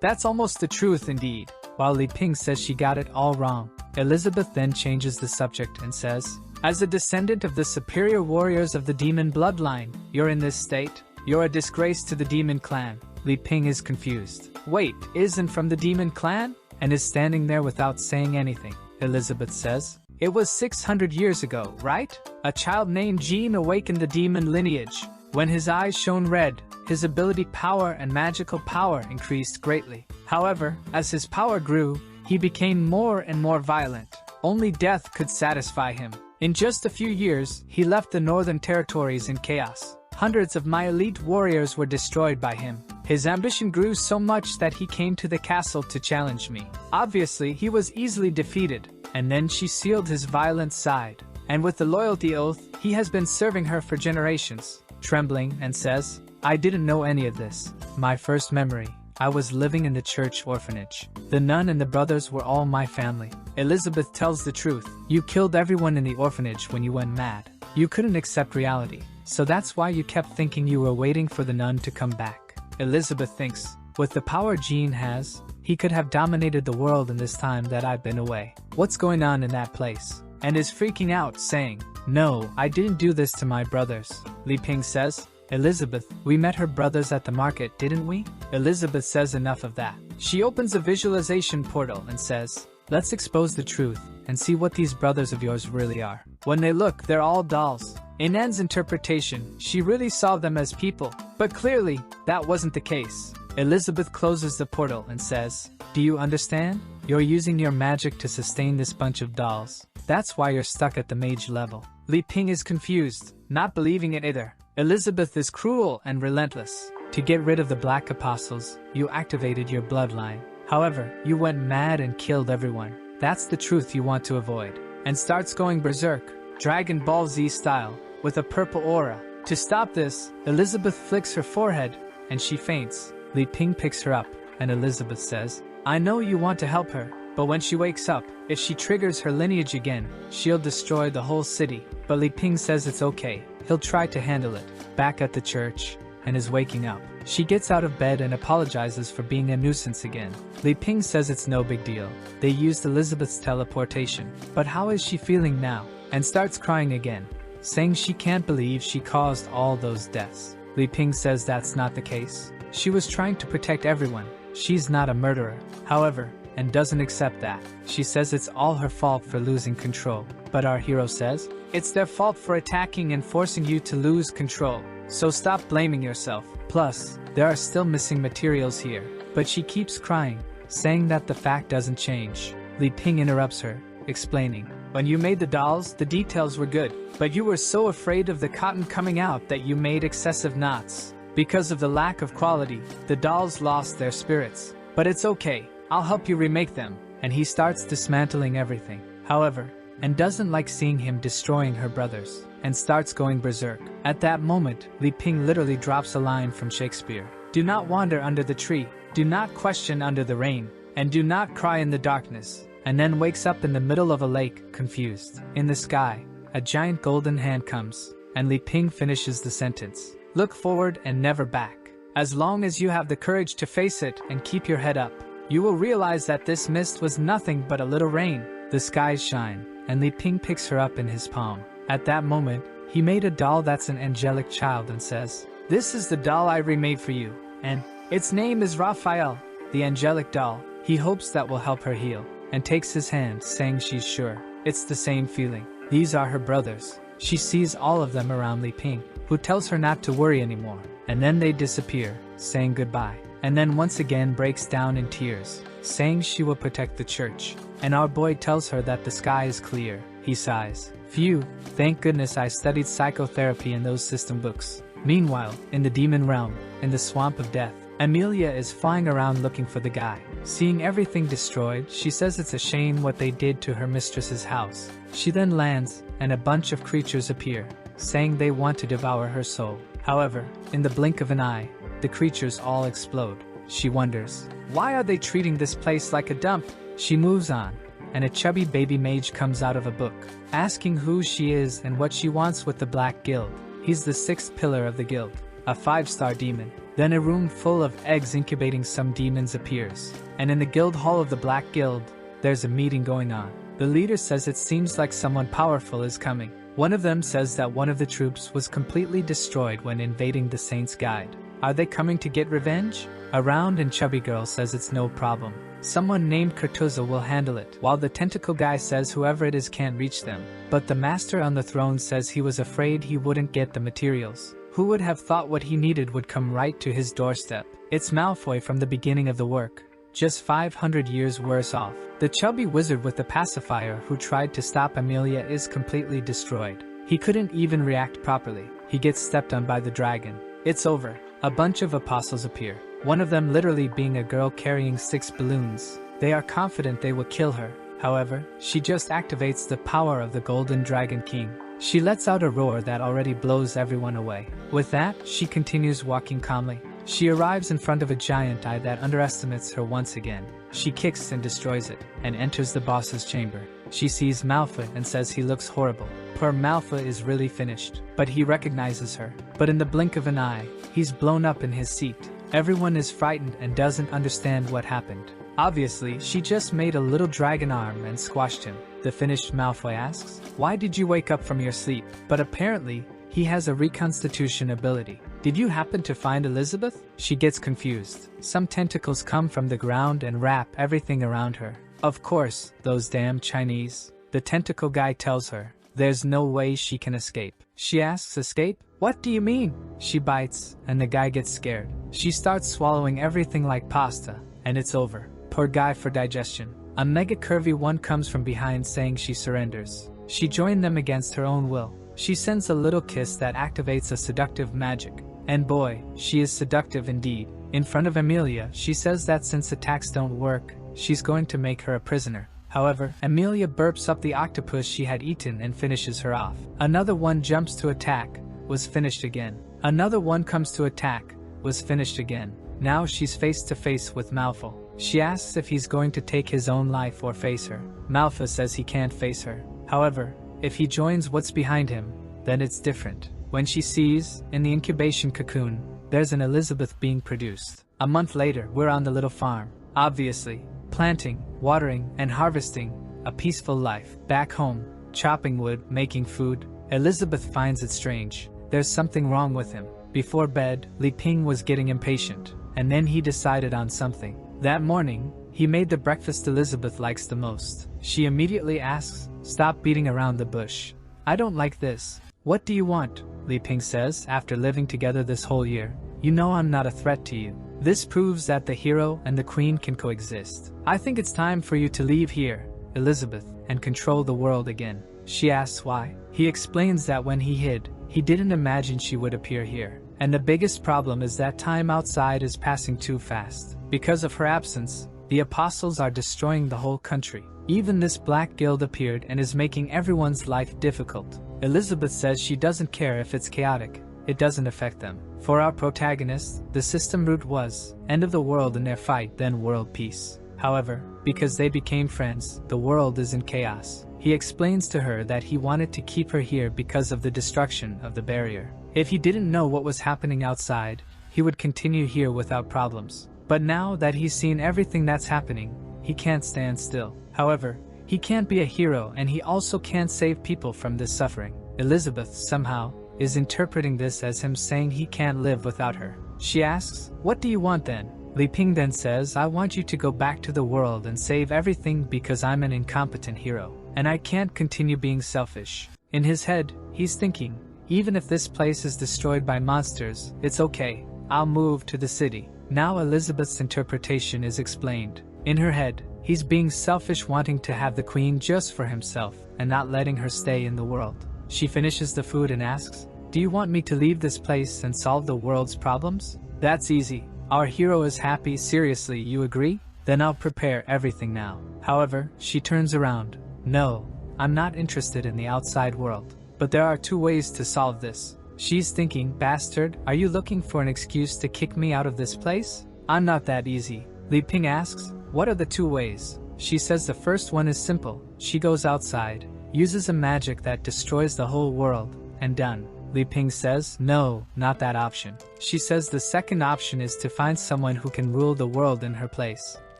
That's almost the truth indeed. While Li Ping says she got it all wrong. Elizabeth then changes the subject and says, as a descendant of the superior warriors of the demon bloodline, you're in this state? You're a disgrace to the demon clan. Li Ping is confused. Wait, isn't from the demon clan? And is standing there without saying anything. Elizabeth says, it was 600 years ago, right? A child named Jean awakened the demon lineage. When his eyes shone red, his ability power and magical power increased greatly. However, as his power grew, he became more and more violent. Only death could satisfy him. In just a few years, he left the northern territories in chaos. Hundreds of my elite warriors were destroyed by him. His ambition grew so much that he came to the castle to challenge me. Obviously, he was easily defeated, and then she sealed his violent side. And with the loyalty oath, he has been serving her for generations. Trembling and says, I didn't know any of this. My first memory, I was living in the church orphanage. The nun and the brothers were all my family. Elizabeth tells the truth. You killed everyone in the orphanage when you went mad. You couldn't accept reality. So that's why you kept thinking you were waiting for the nun to come back. Elizabeth thinks, with the power Jean has, he could have dominated the world in this time that I've been away. What's going on in that place? And is freaking out, saying, no, I didn't do this to my brothers. Li Ping says, Elizabeth, we met her brothers at the market, didn't we? Elizabeth says enough of that. She opens a visualization portal and says, let's expose the truth and see what these brothers of yours really are. When they look, they're all dolls. In Anne's interpretation, she really saw them as people, but clearly, that wasn't the case. Elizabeth closes the portal and says, do you understand? You're using your magic to sustain this bunch of dolls. That's why you're stuck at the mage level. Li Ping is confused, not believing it either. Elizabeth is cruel and relentless. To get rid of the Black Apostles, you activated your bloodline. However, you went mad and killed everyone. That's the truth you want to avoid. And starts going berserk, Dragon Ball Z style, with a purple aura. To stop this, Elizabeth flicks her forehead, and she faints. Li Ping picks her up, and Elizabeth says, I know you want to help her, but when she wakes up, if she triggers her lineage again, she'll destroy the whole city. But Li Ping says it's okay, he'll try to handle it. Back at the church, and is waking up. She gets out of bed and apologizes for being a nuisance again. Li Ping says it's no big deal. They used Elizabeth's teleportation. But how is she feeling now? And starts crying again, saying she can't believe she caused all those deaths. Li Ping says that's not the case. She was trying to protect everyone. She's not a murderer. However, and doesn't accept that. She says it's all her fault for losing control. But our hero says, it's their fault for attacking and forcing you to lose control. So stop blaming yourself. Plus, there are still missing materials here. But she keeps crying, saying that the fact doesn't change. Li Ping interrupts her, explaining, when you made the dolls, the details were good. But you were so afraid of the cotton coming out that you made excessive knots. Because of the lack of quality, the dolls lost their spirits. But it's okay, I'll help you remake them. And he starts dismantling everything. However, and doesn't like seeing him destroying her brothers, and starts going berserk. At that moment, Li Ping literally drops a line from Shakespeare. Do not wander under the tree, do not question under the rain, and do not cry in the darkness. And then wakes up in the middle of a lake, confused. In the sky, a giant golden hand comes, and Li Ping finishes the sentence. Look forward and never back. As long as you have the courage to face it and keep your head up, you will realize that this mist was nothing but a little rain. The skies shine, and Li Ping picks her up in his palm. At that moment, he made a doll that's an angelic child and says, this is the doll I remade for you, and its name is Raphael, the angelic doll. He hopes that will help her heal, and takes his hand, saying she's sure. It's the same feeling. These are her brothers. She sees all of them around Li Ping, who tells her not to worry anymore. And then they disappear, saying goodbye. And then once again breaks down in tears, saying she will protect the church. And our boy tells her that the sky is clear. He sighs. Phew, thank goodness I studied psychotherapy in those system books. Meanwhile, in the demon realm, in the swamp of death, Amelia is flying around looking for the guy. Seeing everything destroyed, she says it's a shame what they did to her mistress's house. She then lands, and a bunch of creatures appear, saying they want to devour her soul. However, in the blink of an eye, the creatures all explode. She wonders, why are they treating this place like a dump? She moves on, and a chubby baby mage comes out of a book, asking who she is and what she wants with the Black Guild. He's the 6th pillar of the guild, a 5-star demon. Then a room full of eggs incubating some demons appears, and in the guild hall of the Black Guild, there's a meeting going on. The leader says it seems like someone powerful is coming. One of them says that one of the troops was completely destroyed when invading the Saint's Guide. Are they coming to get revenge? A round and chubby girl says it's no problem. Someone named Kurtuza will handle it, while the tentacle guy says whoever it is can't reach them. But the master on the throne says he was afraid he wouldn't get the materials. Who would have thought what he needed would come right to his doorstep? It's Malfoy from the beginning of the work, just 500 years worse off. The chubby wizard with the pacifier who tried to stop Amelia is completely destroyed. He couldn't even react properly. He gets stepped on by the dragon. It's over. A bunch of apostles appear. One of them literally being a girl carrying 6 balloons. They are confident they will kill her. However, she just activates the power of the Golden Dragon King. She lets out a roar that already blows everyone away. With that, she continues walking calmly. She arrives in front of a giant eye that underestimates her once again. She kicks and destroys it, and enters the boss's chamber. She sees Malfoy and says he looks horrible. Poor Malfoy is really finished, but he recognizes her. But in the blink of an eye, he's blown up in his seat. Everyone is frightened and doesn't understand what happened. Obviously, she just made a little dragon arm and squashed him. The finished Malfoy asks, "Why did you wake up from your sleep?" But apparently, he has a reconstitution ability. "Did you happen to find Elizabeth?" She gets confused. Some tentacles come from the ground and wrap everything around her. Of course, those damn Chinese. The tentacle guy tells her, there's no way she can escape. She asks, "Escape? What do you mean?" She bites, and the guy gets scared. She starts swallowing everything like pasta, and it's over. Poor guy for digestion. A mega curvy one comes from behind saying she surrenders. She joined them against her own will. She sends a little kiss that activates a seductive magic. And boy, she is seductive indeed. In front of Amelia, she says that since attacks don't work, she's going to make her a prisoner. However, Amelia burps up the octopus she had eaten and finishes her off. Another one jumps to attack, was finished again. Another one comes to attack, was finished again. Now she's face to face with Malfoy. She asks if he's going to take his own life or face her. Malfoy says he can't face her. However, if he joins what's behind him, then it's different. When she sees, in the incubation cocoon, there's an Elizabeth being produced. A month later, we're on the little farm. Obviously, planting, watering, and harvesting, a peaceful life. Back home, chopping wood, making food, Elizabeth finds it strange. There's something wrong with him. Before bed, Li Ping was getting impatient, and then he decided on something. That morning, he made the breakfast Elizabeth likes the most. She immediately asks, "Stop beating around the bush. I don't like this." "What do you want?" Li Ping says. "After living together this whole year, you know I'm not a threat to you. This proves that the hero and the queen can coexist. I think it's time for you to leave here, Elizabeth, and control the world again." She asks why. He explains that when he hid, he didn't imagine she would appear here. And the biggest problem is that time outside is passing too fast. Because of her absence, the apostles are destroying the whole country. Even this black guild appeared and is making everyone's life difficult. Elizabeth says she doesn't care if it's chaotic. It doesn't affect them. For our protagonist, the system root was end of the world in their fight, then world peace. However, because they became friends, the world is in chaos. He explains to her that he wanted to keep her here because of the destruction of the barrier. If he didn't know what was happening outside, he would continue here without problems. But now that he's seen everything that's happening, he can't stand still. However, he can't be a hero and he also can't save people from this suffering. Elizabeth, somehow, is interpreting this as him saying he can't live without her. She asks, "What do you want then?" Li Ping then says, "I want you to go back to the world and save everything because I'm an incompetent hero, and I can't continue being selfish." In his head, he's thinking, even if this place is destroyed by monsters, it's okay, I'll move to the city. Now Elizabeth's interpretation is explained. In her head, he's being selfish, wanting to have the queen just for himself, and not letting her stay in the world. She finishes the food and asks, "Do you want me to leave this place and solve the world's problems?" "That's easy. Our hero is happy. Seriously, you agree? Then I'll prepare everything now." However, she turns around. "No, I'm not interested in the outside world. But there are 2 ways to solve this." She's thinking, "Bastard, are you looking for an excuse to kick me out of this place?" "I'm not that easy." Li Ping asks, "What are the 2 ways?" She says the first one is simple. She goes outside, uses a magic that destroys the whole world, and done. Li Ping says, "No, not that option." She says the second option is to find someone who can rule the world in her place,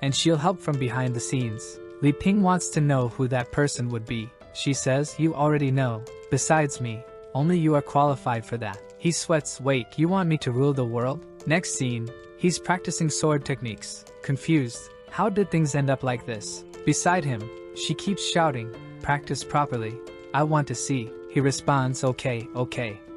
and she'll help from behind the scenes. Li Ping wants to know who that person would be. She says, "You already know. Besides me, only you are qualified for that." He sweats. "Wait, you want me to rule the world?" Next scene, he's practicing sword techniques. Confused, how did things end up like this? Beside him, she keeps shouting, "Practice properly. I want to see." He responds, okay.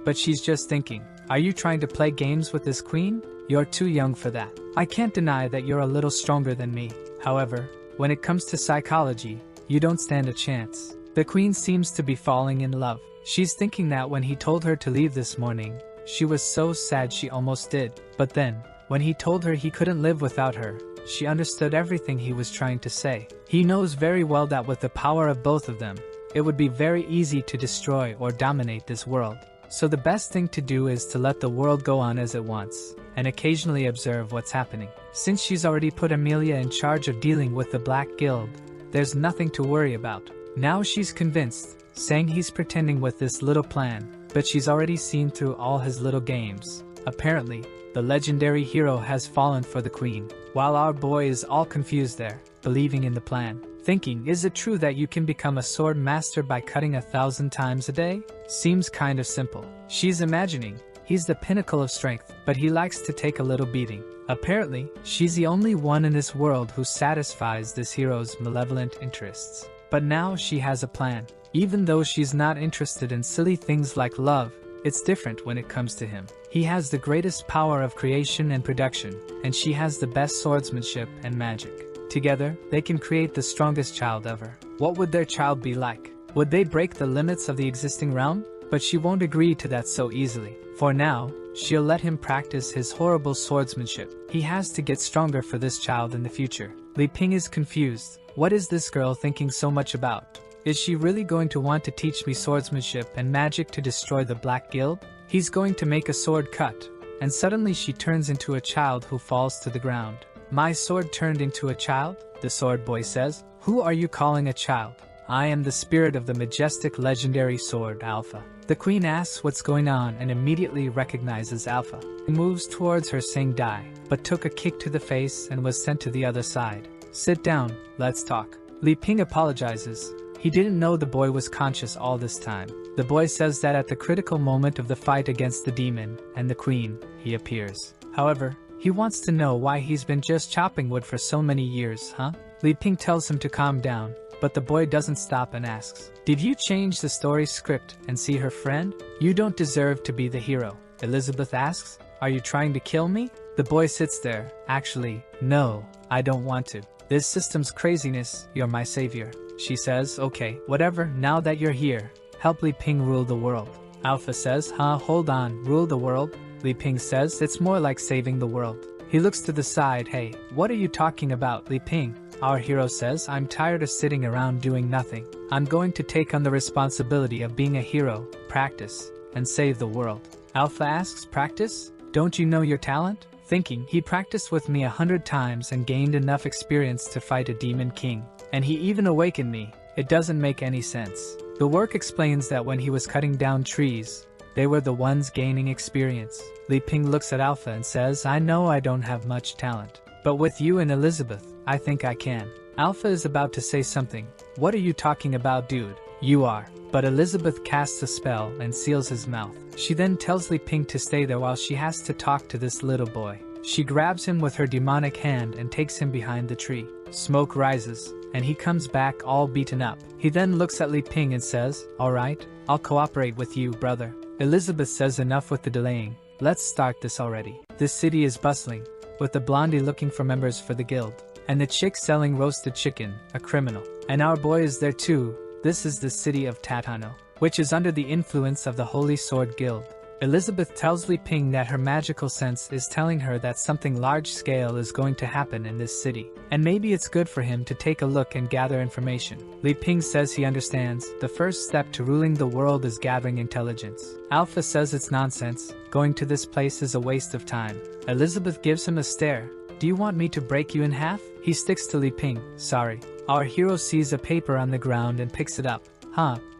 But she's just thinking, "Are you trying to play games with this queen? You're too young for that. I can't deny that you're a little stronger than me. However, when it comes to psychology, you don't stand a chance." The queen seems to be falling in love. She's thinking that when he told her to leave this morning, she was so sad she almost did. But then, when he told her he couldn't live without her, she understood everything he was trying to say. He knows very well that with the power of both of them, it would be very easy to destroy or dominate this world. So the best thing to do is to let the world go on as it wants, and occasionally observe what's happening. Since she's already put Amelia in charge of dealing with the Black Guild, there's nothing to worry about. Now she's convinced, saying he's pretending with this little plan, but she's already seen through all his little games. Apparently, the legendary hero has fallen for the queen, while our boy is all confused there, believing in the plan. Thinking, is it true that you can become a sword master by cutting 1,000 times a day? Seems kind of simple. She's imagining, he's the pinnacle of strength, but he likes to take a little beating. Apparently, she's the only one in this world who satisfies this hero's malevolent interests. But now she has a plan. Even though she's not interested in silly things like love, it's different when it comes to him. He has the greatest power of creation and production, and she has the best swordsmanship and magic. Together, they can create the strongest child ever. What would their child be like? Would they break the limits of the existing realm? But she won't agree to that so easily. For now, she'll let him practice his horrible swordsmanship. He has to get stronger for this child in the future. Li Ping is confused. What is this girl thinking so much about? Is she really going to want to teach me swordsmanship and magic to destroy the Black Guild? He's going to make a sword cut, and suddenly she turns into a child who falls to the ground. My sword turned into a child? The sword boy says. Who are you calling a child? I am the spirit of the majestic legendary sword, Alpha. The queen asks what's going on and immediately recognizes Alpha. He moves towards her saying die, but took a kick to the face and was sent to the other side. Sit down, let's talk. Li Ping apologizes. He didn't know the boy was conscious all this time. The boy says that at the critical moment of the fight against the demon and the queen, he appears. However, he wants to know why he's been just chopping wood for so many years, huh? Li Ping tells him to calm down, but the boy doesn't stop and asks, did you change the story script and see her friend? You don't deserve to be the hero. Elizabeth asks, are you trying to kill me? The boy sits there. Actually, no, I don't want to. This system's craziness, you're my savior. She says, okay, whatever, now that you're here, help Li Ping rule the world. Alpha says, hold on, rule the world? Li Ping says, it's more like saving the world. He looks to the side, hey, what are you talking about, Li Ping? Our hero says, I'm tired of sitting around doing nothing. I'm going to take on the responsibility of being a hero, practice, and save the world. Alpha asks, practice? Don't you know your talent? Thinking, he practiced with me 100 times and gained enough experience to fight a demon king. And he even awakened me. It doesn't make any sense. The work explains that when he was cutting down trees, they were the ones gaining experience. Li Ping looks at Alpha and says, I know I don't have much talent, but with you and Elizabeth, I think I can. Alpha is about to say something. What are you talking about, dude? You are. But Elizabeth casts a spell and seals his mouth. She then tells Li Ping to stay there while she has to talk to this little boy. She grabs him with her demonic hand and takes him behind the tree. Smoke rises, and he comes back all beaten up. He then looks at Li Ping and says, alright, I'll cooperate with you, brother. Elizabeth says enough with the delaying. Let's start this already. This city is bustling, with the blondie looking for members for the guild, and the chick selling roasted chicken, a criminal. And our boy is there too. This is the city of Tatano, which is under the influence of the Holy Sword Guild. Elizabeth tells Li Ping that her magical sense is telling her that something large-scale is going to happen in this city, and maybe it's good for him to take a look and gather information. Li Ping says he understands. The first step to ruling the world is gathering intelligence. Alpha says it's nonsense. Going to this place is a waste of time. Elizabeth gives him a stare. Do you want me to break you in half? He sticks to Li Ping. Sorry. Our hero sees a paper on the ground and picks it up.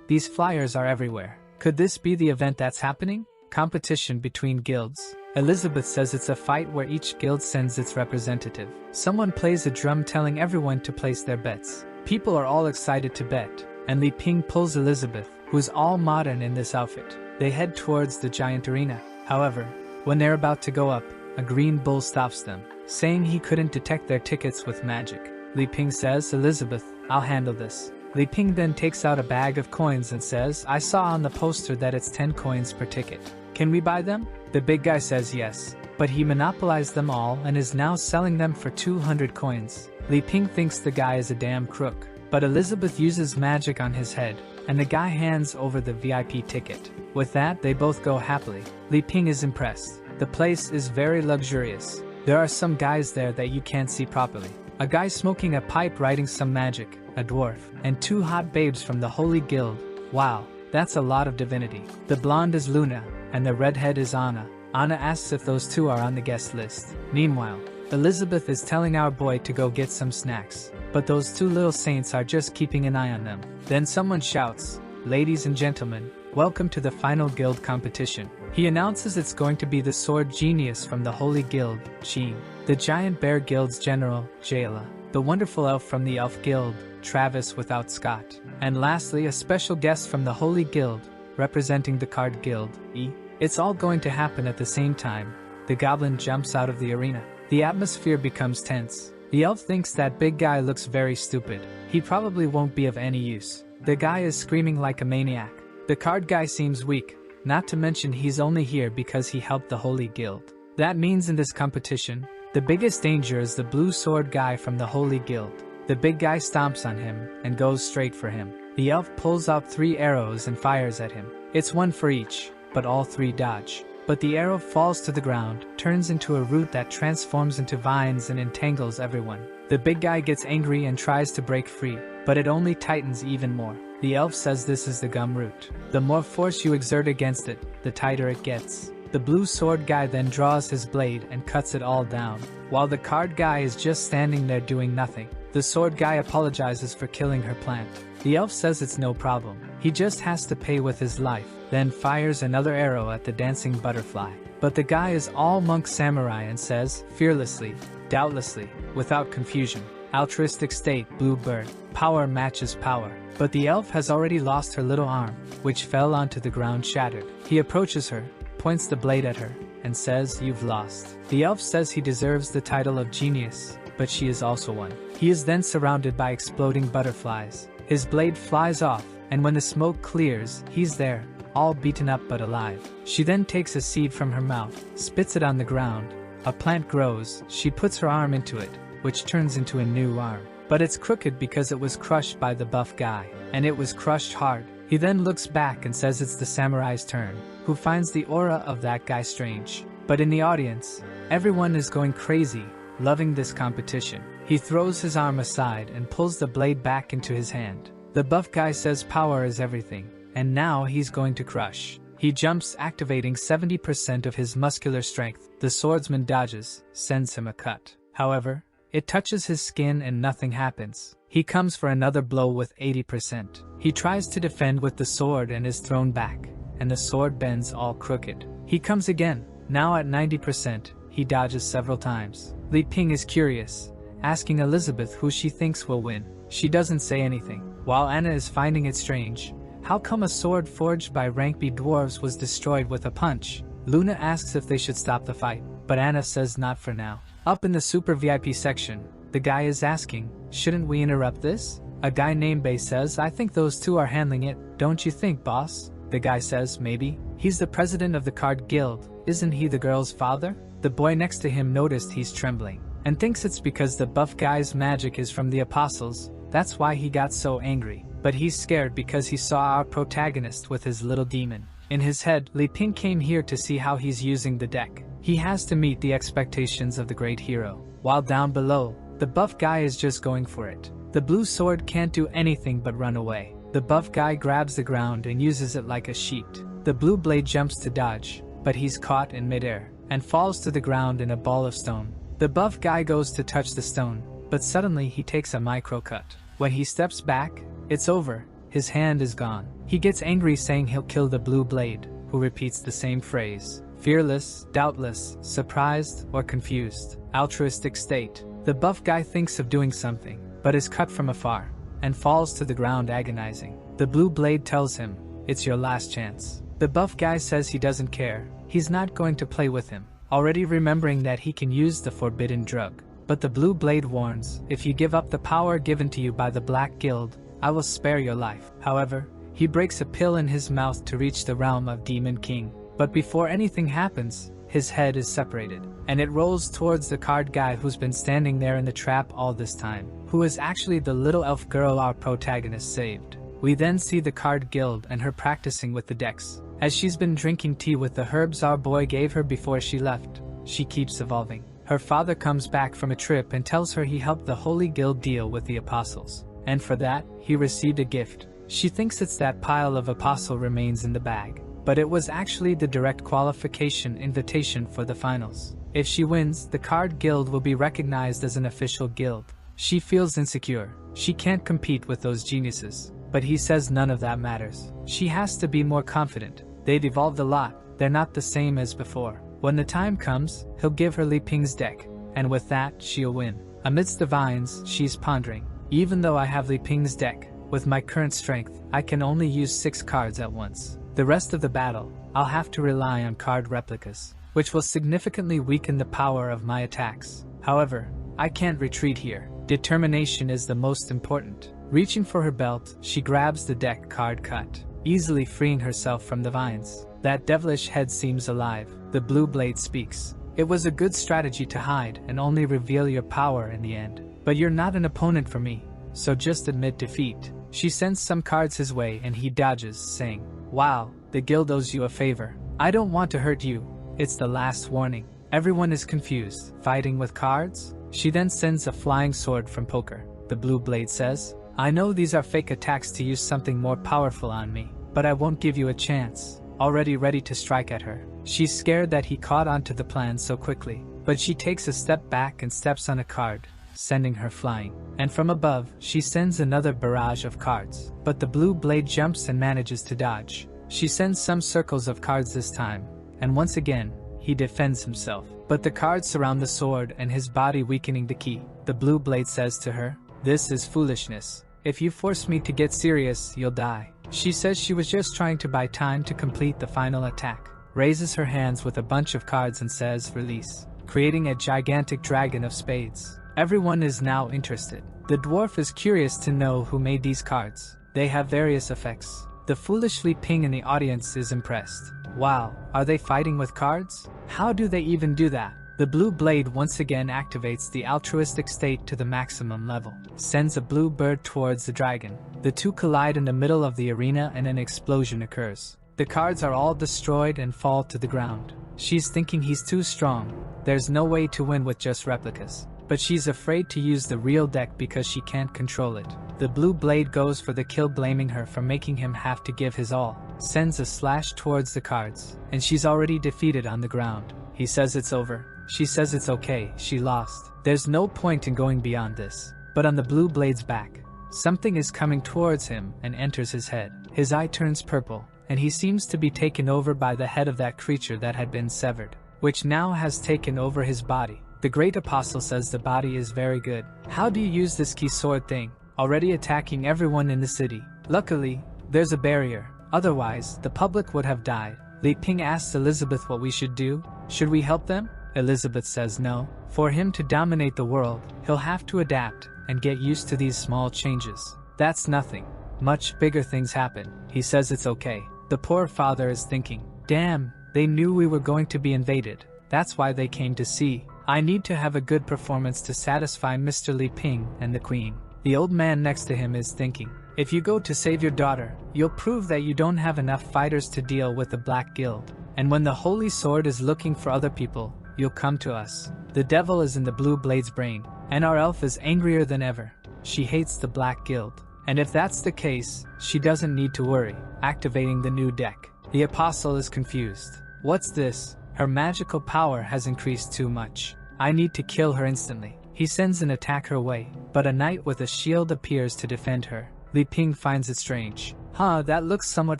These flyers are everywhere. Could this be the event that's happening? Competition between guilds. Elizabeth says it's a fight where each guild sends its representative. Someone plays a drum telling everyone to place their bets. People are all excited to bet, and Li Ping pulls Elizabeth, who's all modern in this outfit. They head towards the giant arena. However, when they're about to go up, a green bull stops them, saying he couldn't detect their tickets with magic. Li Ping says, Elizabeth, I'll handle this. Li Ping then takes out a bag of coins and says, I saw on the poster that it's 10 coins per ticket. Can we buy them? The big guy says yes, but he monopolized them all and is now selling them for 200 coins. Li Ping thinks the guy is a damn crook. but Elizabeth uses magic on his head, and the guy hands over the VIP ticket. With that, they both go happily. Li Ping is impressed. The place is very luxurious. There are some guys there that you can't see properly. A guy smoking a pipe writing some magic, a dwarf, and 2 hot babes from the Holy Guild. Wow, that's a lot of divinity. The blonde is Luna, and the redhead is Anna. Anna asks if those 2 are on the guest list. Meanwhile, Elizabeth is telling our boy to go get some snacks, but those 2 little saints are just keeping an eye on them. Then someone shouts, "Ladies and gentlemen, welcome to the final guild competition." He announces it's going to be the sword genius from the Holy Guild, Sheen, the giant bear guild's general, Jayla, the wonderful elf from the elf guild, Travis without Scott, and lastly a special guest from the Holy Guild, representing the card guild, E. It's all going to happen at the same time. The goblin jumps out of the arena. The atmosphere becomes tense. The elf thinks that big guy looks very stupid. He probably won't be of any use. The guy is screaming like a maniac. The card guy seems weak, not to mention he's only here because he helped the Holy Guild. That means in this competition, the biggest danger is the blue sword guy from the Holy Guild. The big guy stomps on him and goes straight for him. The elf pulls out 3 arrows and fires at him. It's 1 for each, but all 3 dodge. But the arrow falls to the ground, turns into a root that transforms into vines and entangles everyone. The big guy gets angry and tries to break free, but it only tightens even more. The elf says this is the gum root. The more force you exert against it, the tighter it gets. The blue sword guy then draws his blade and cuts it all down, while the card guy is just standing there doing nothing. The sword guy apologizes for killing her plant. The elf says it's no problem. He just has to pay with his life, then fires another arrow at the dancing butterfly. But the guy is all monk samurai and says, fearlessly, doubtlessly, without confusion, altruistic state, blue bird, power matches power. But the elf has already lost her little arm, which fell onto the ground shattered. He approaches her, points the blade at her, and says, "You've lost." The elf says he deserves the title of genius, but she is also one. He is then surrounded by exploding butterflies. His blade flies off, and when the smoke clears, he's there, all beaten up but alive. She then takes a seed from her mouth, spits it on the ground. A plant grows, she puts her arm into it, which turns into a new arm. But it's crooked because it was crushed by the buff guy, and it was crushed hard. He then looks back and says it's the samurai's turn, who finds the aura of that guy strange. But in the audience, everyone is going crazy, loving this competition. He throws his arm aside and pulls the blade back into his hand. The buff guy says power is everything, and now he's going to crush. He jumps, activating 70% of his muscular strength. The swordsman dodges, sends him a cut. However, it touches his skin and nothing happens. He comes for another blow with 80%. He tries to defend with the sword and is thrown back, and the sword bends all crooked. He comes again, now at 90%, he dodges several times. Li Ping is curious, asking Elizabeth who she thinks will win. She doesn't say anything, while Anna is finding it strange. How come a sword forged by rank B dwarves was destroyed with a punch? Luna asks if they should stop the fight, but Anna says not for now. Up in the super VIP section, the guy is asking, shouldn't we interrupt this? A guy named Bay says, I think those 2 are handling it, don't you think, boss? The guy says, maybe. He's the president of the card guild, isn't he the girl's father? The boy next to him noticed he's trembling, and thinks it's because the buff guy's magic is from the apostles, that's why he got so angry. But he's scared because he saw our protagonist with his little demon. In his head, Li Ping came here to see how he's using the deck. He has to meet the expectations of the great hero. While down below, the buff guy is just going for it. The blue sword can't do anything but run away. The buff guy grabs the ground and uses it like a sheet. The blue blade jumps to dodge, but he's caught in midair, and falls to the ground in a ball of stone. The buff guy goes to touch the stone, but suddenly he takes a micro cut. When he steps back, it's over, his hand is gone. He gets angry saying he'll kill the blue blade, who repeats the same phrase. Fearless, doubtless, surprised, or confused. Altruistic state. The buff guy thinks of doing something, but is cut from afar, and falls to the ground agonizing. The blue blade tells him, it's your last chance. The buff guy says he doesn't care, he's not going to play with him, already remembering that he can use the forbidden drug. But the blue blade warns, if you give up the power given to you by the Black Guild, I will spare your life. However, he breaks a pill in his mouth to reach the realm of Demon King. But before anything happens, his head is separated, and it rolls towards the card guy who's been standing there in the trap all this time, who is actually the little elf girl our protagonist saved. We then see the card guild and her practicing with the decks. As she's been drinking tea with the herbs our boy gave her before she left, she keeps evolving. Her father comes back from a trip and tells her he helped the Holy Guild deal with the apostles, and for that, he received a gift. She thinks it's that pile of apostle remains in the bag, but it was actually the direct qualification invitation for the finals. If she wins, the card guild will be recognized as an official guild. She feels insecure. She can't compete with those geniuses, but he says none of that matters. She has to be more confident. They've evolved a lot. They're not the same as before. When the time comes, he'll give her Li Ping's deck, and with that, she'll win. Amidst the vines, she's pondering. Even though I have Li Ping's deck, with my current strength, I can only use 6 cards at once. The rest of the battle, I'll have to rely on card replicas, which will significantly weaken the power of my attacks. However, I can't retreat here. Determination is the most important. Reaching for her belt, she grabs the deck card cut, easily freeing herself from the vines. That devilish head seems alive. The blue blade speaks. It was a good strategy to hide and only reveal your power in the end. But you're not an opponent for me, so just admit defeat. She sends some cards his way and he dodges, saying, "Wow, the guild owes you a favor. I don't want to hurt you. It's the last warning." Everyone is confused. Fighting with cards? She then sends a flying sword from poker. The blue blade says, "I know these are fake attacks to use something more powerful on me, but I won't give you a chance." Already ready to strike at her. She's scared that he caught on to the plan so quickly, but she takes a step back and steps on a card, sending her flying. And from above, she sends another barrage of cards, but the blue blade jumps and manages to dodge. She sends some circles of cards this time, and once again, he defends himself. But the cards surround the sword and his body weakening the key. The blue blade says to her, "This is foolishness. If you force me to get serious, you'll die." She says she was just trying to buy time to complete the final attack, raises her hands with a bunch of cards and says, "Release," creating a gigantic dragon of spades. Everyone is now interested. The dwarf is curious to know who made these cards. They have various effects. The foolish Li Ping in the audience is impressed. Wow, are they fighting with cards? How do they even do that? The blue blade once again activates the altruistic state to the maximum level, sends a blue bird towards the dragon. The two collide in the middle of the arena and an explosion occurs. The cards are all destroyed and fall to the ground. She's thinking he's too strong. There's no way to win with just replicas. But she's afraid to use the real deck because she can't control it. The blue blade goes for the kill, blaming her for making him have to give his all, sends a slash towards the cards, and she's already defeated on the ground. He says it's over. She says it's okay, she lost. There's no point in going beyond this. But on the blue blade's back, something is coming towards him and enters his head. His eye turns purple, and he seems to be taken over by the head of that creature that had been severed, which now has taken over his body. The great apostle says the body is very good. How do you use this key sword thing? Already attacking everyone in the city. Luckily, there's a barrier. Otherwise, the public would have died. Li Ping asks Elizabeth what we should do. Should we help them? Elizabeth says no. For him to dominate the world, he'll have to adapt and get used to these small changes. That's nothing. Much bigger things happen. He says it's okay. The poor father is thinking, damn, they knew we were going to be invaded. That's why they came to see. I need to have a good performance to satisfy Mr. Li Ping and the queen. The old man next to him is thinking, if you go to save your daughter, you'll prove that you don't have enough fighters to deal with the Black Guild. And when the Holy Sword is looking for other people, you'll come to us. The devil is in the blue blade's brain, and our elf is angrier than ever. She hates the Black Guild. And if that's the case, she doesn't need to worry. Activating the new deck. The apostle is confused. What's this? Her magical power has increased too much. I need to kill her instantly. He sends an attack her way, but a knight with a shield appears to defend her. Li Ping finds it strange. That looks somewhat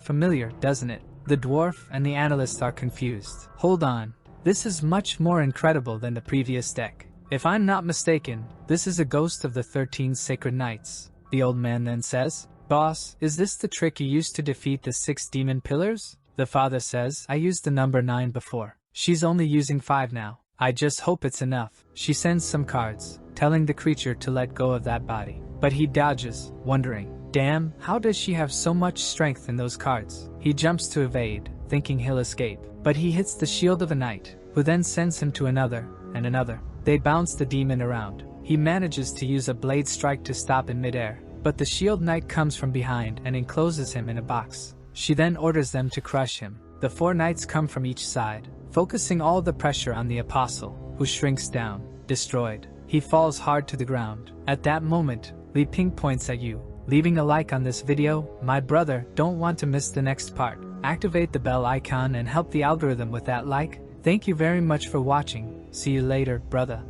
familiar, doesn't it? The dwarf and the analyst are confused. Hold on. This is much more incredible than the previous deck. If I'm not mistaken, this is a ghost of the 13 sacred knights. The old man then says, Boss, is this the trick you used to defeat the 6 demon pillars? The father says, I used the number 9 before. She's only using 5 now. I just hope it's enough. She sends some cards, telling the creature to let go of that body. But he dodges, wondering, damn, how does she have so much strength in those cards? He jumps to evade, thinking he'll escape. But he hits the shield of a knight, who then sends him to another, and another. They bounce the demon around. He manages to use a blade strike to stop in midair, but the shield knight comes from behind and encloses him in a box. She then orders them to crush him. The 4 knights come from each side, focusing all the pressure on the apostle, who shrinks down, destroyed. He falls hard to the ground. At that moment, Li Ping points at you. Leaving a like on this video, my brother, don't want to miss the next part. Activate the bell icon and help the algorithm with that like. Thank you very much for watching. See you later, brother.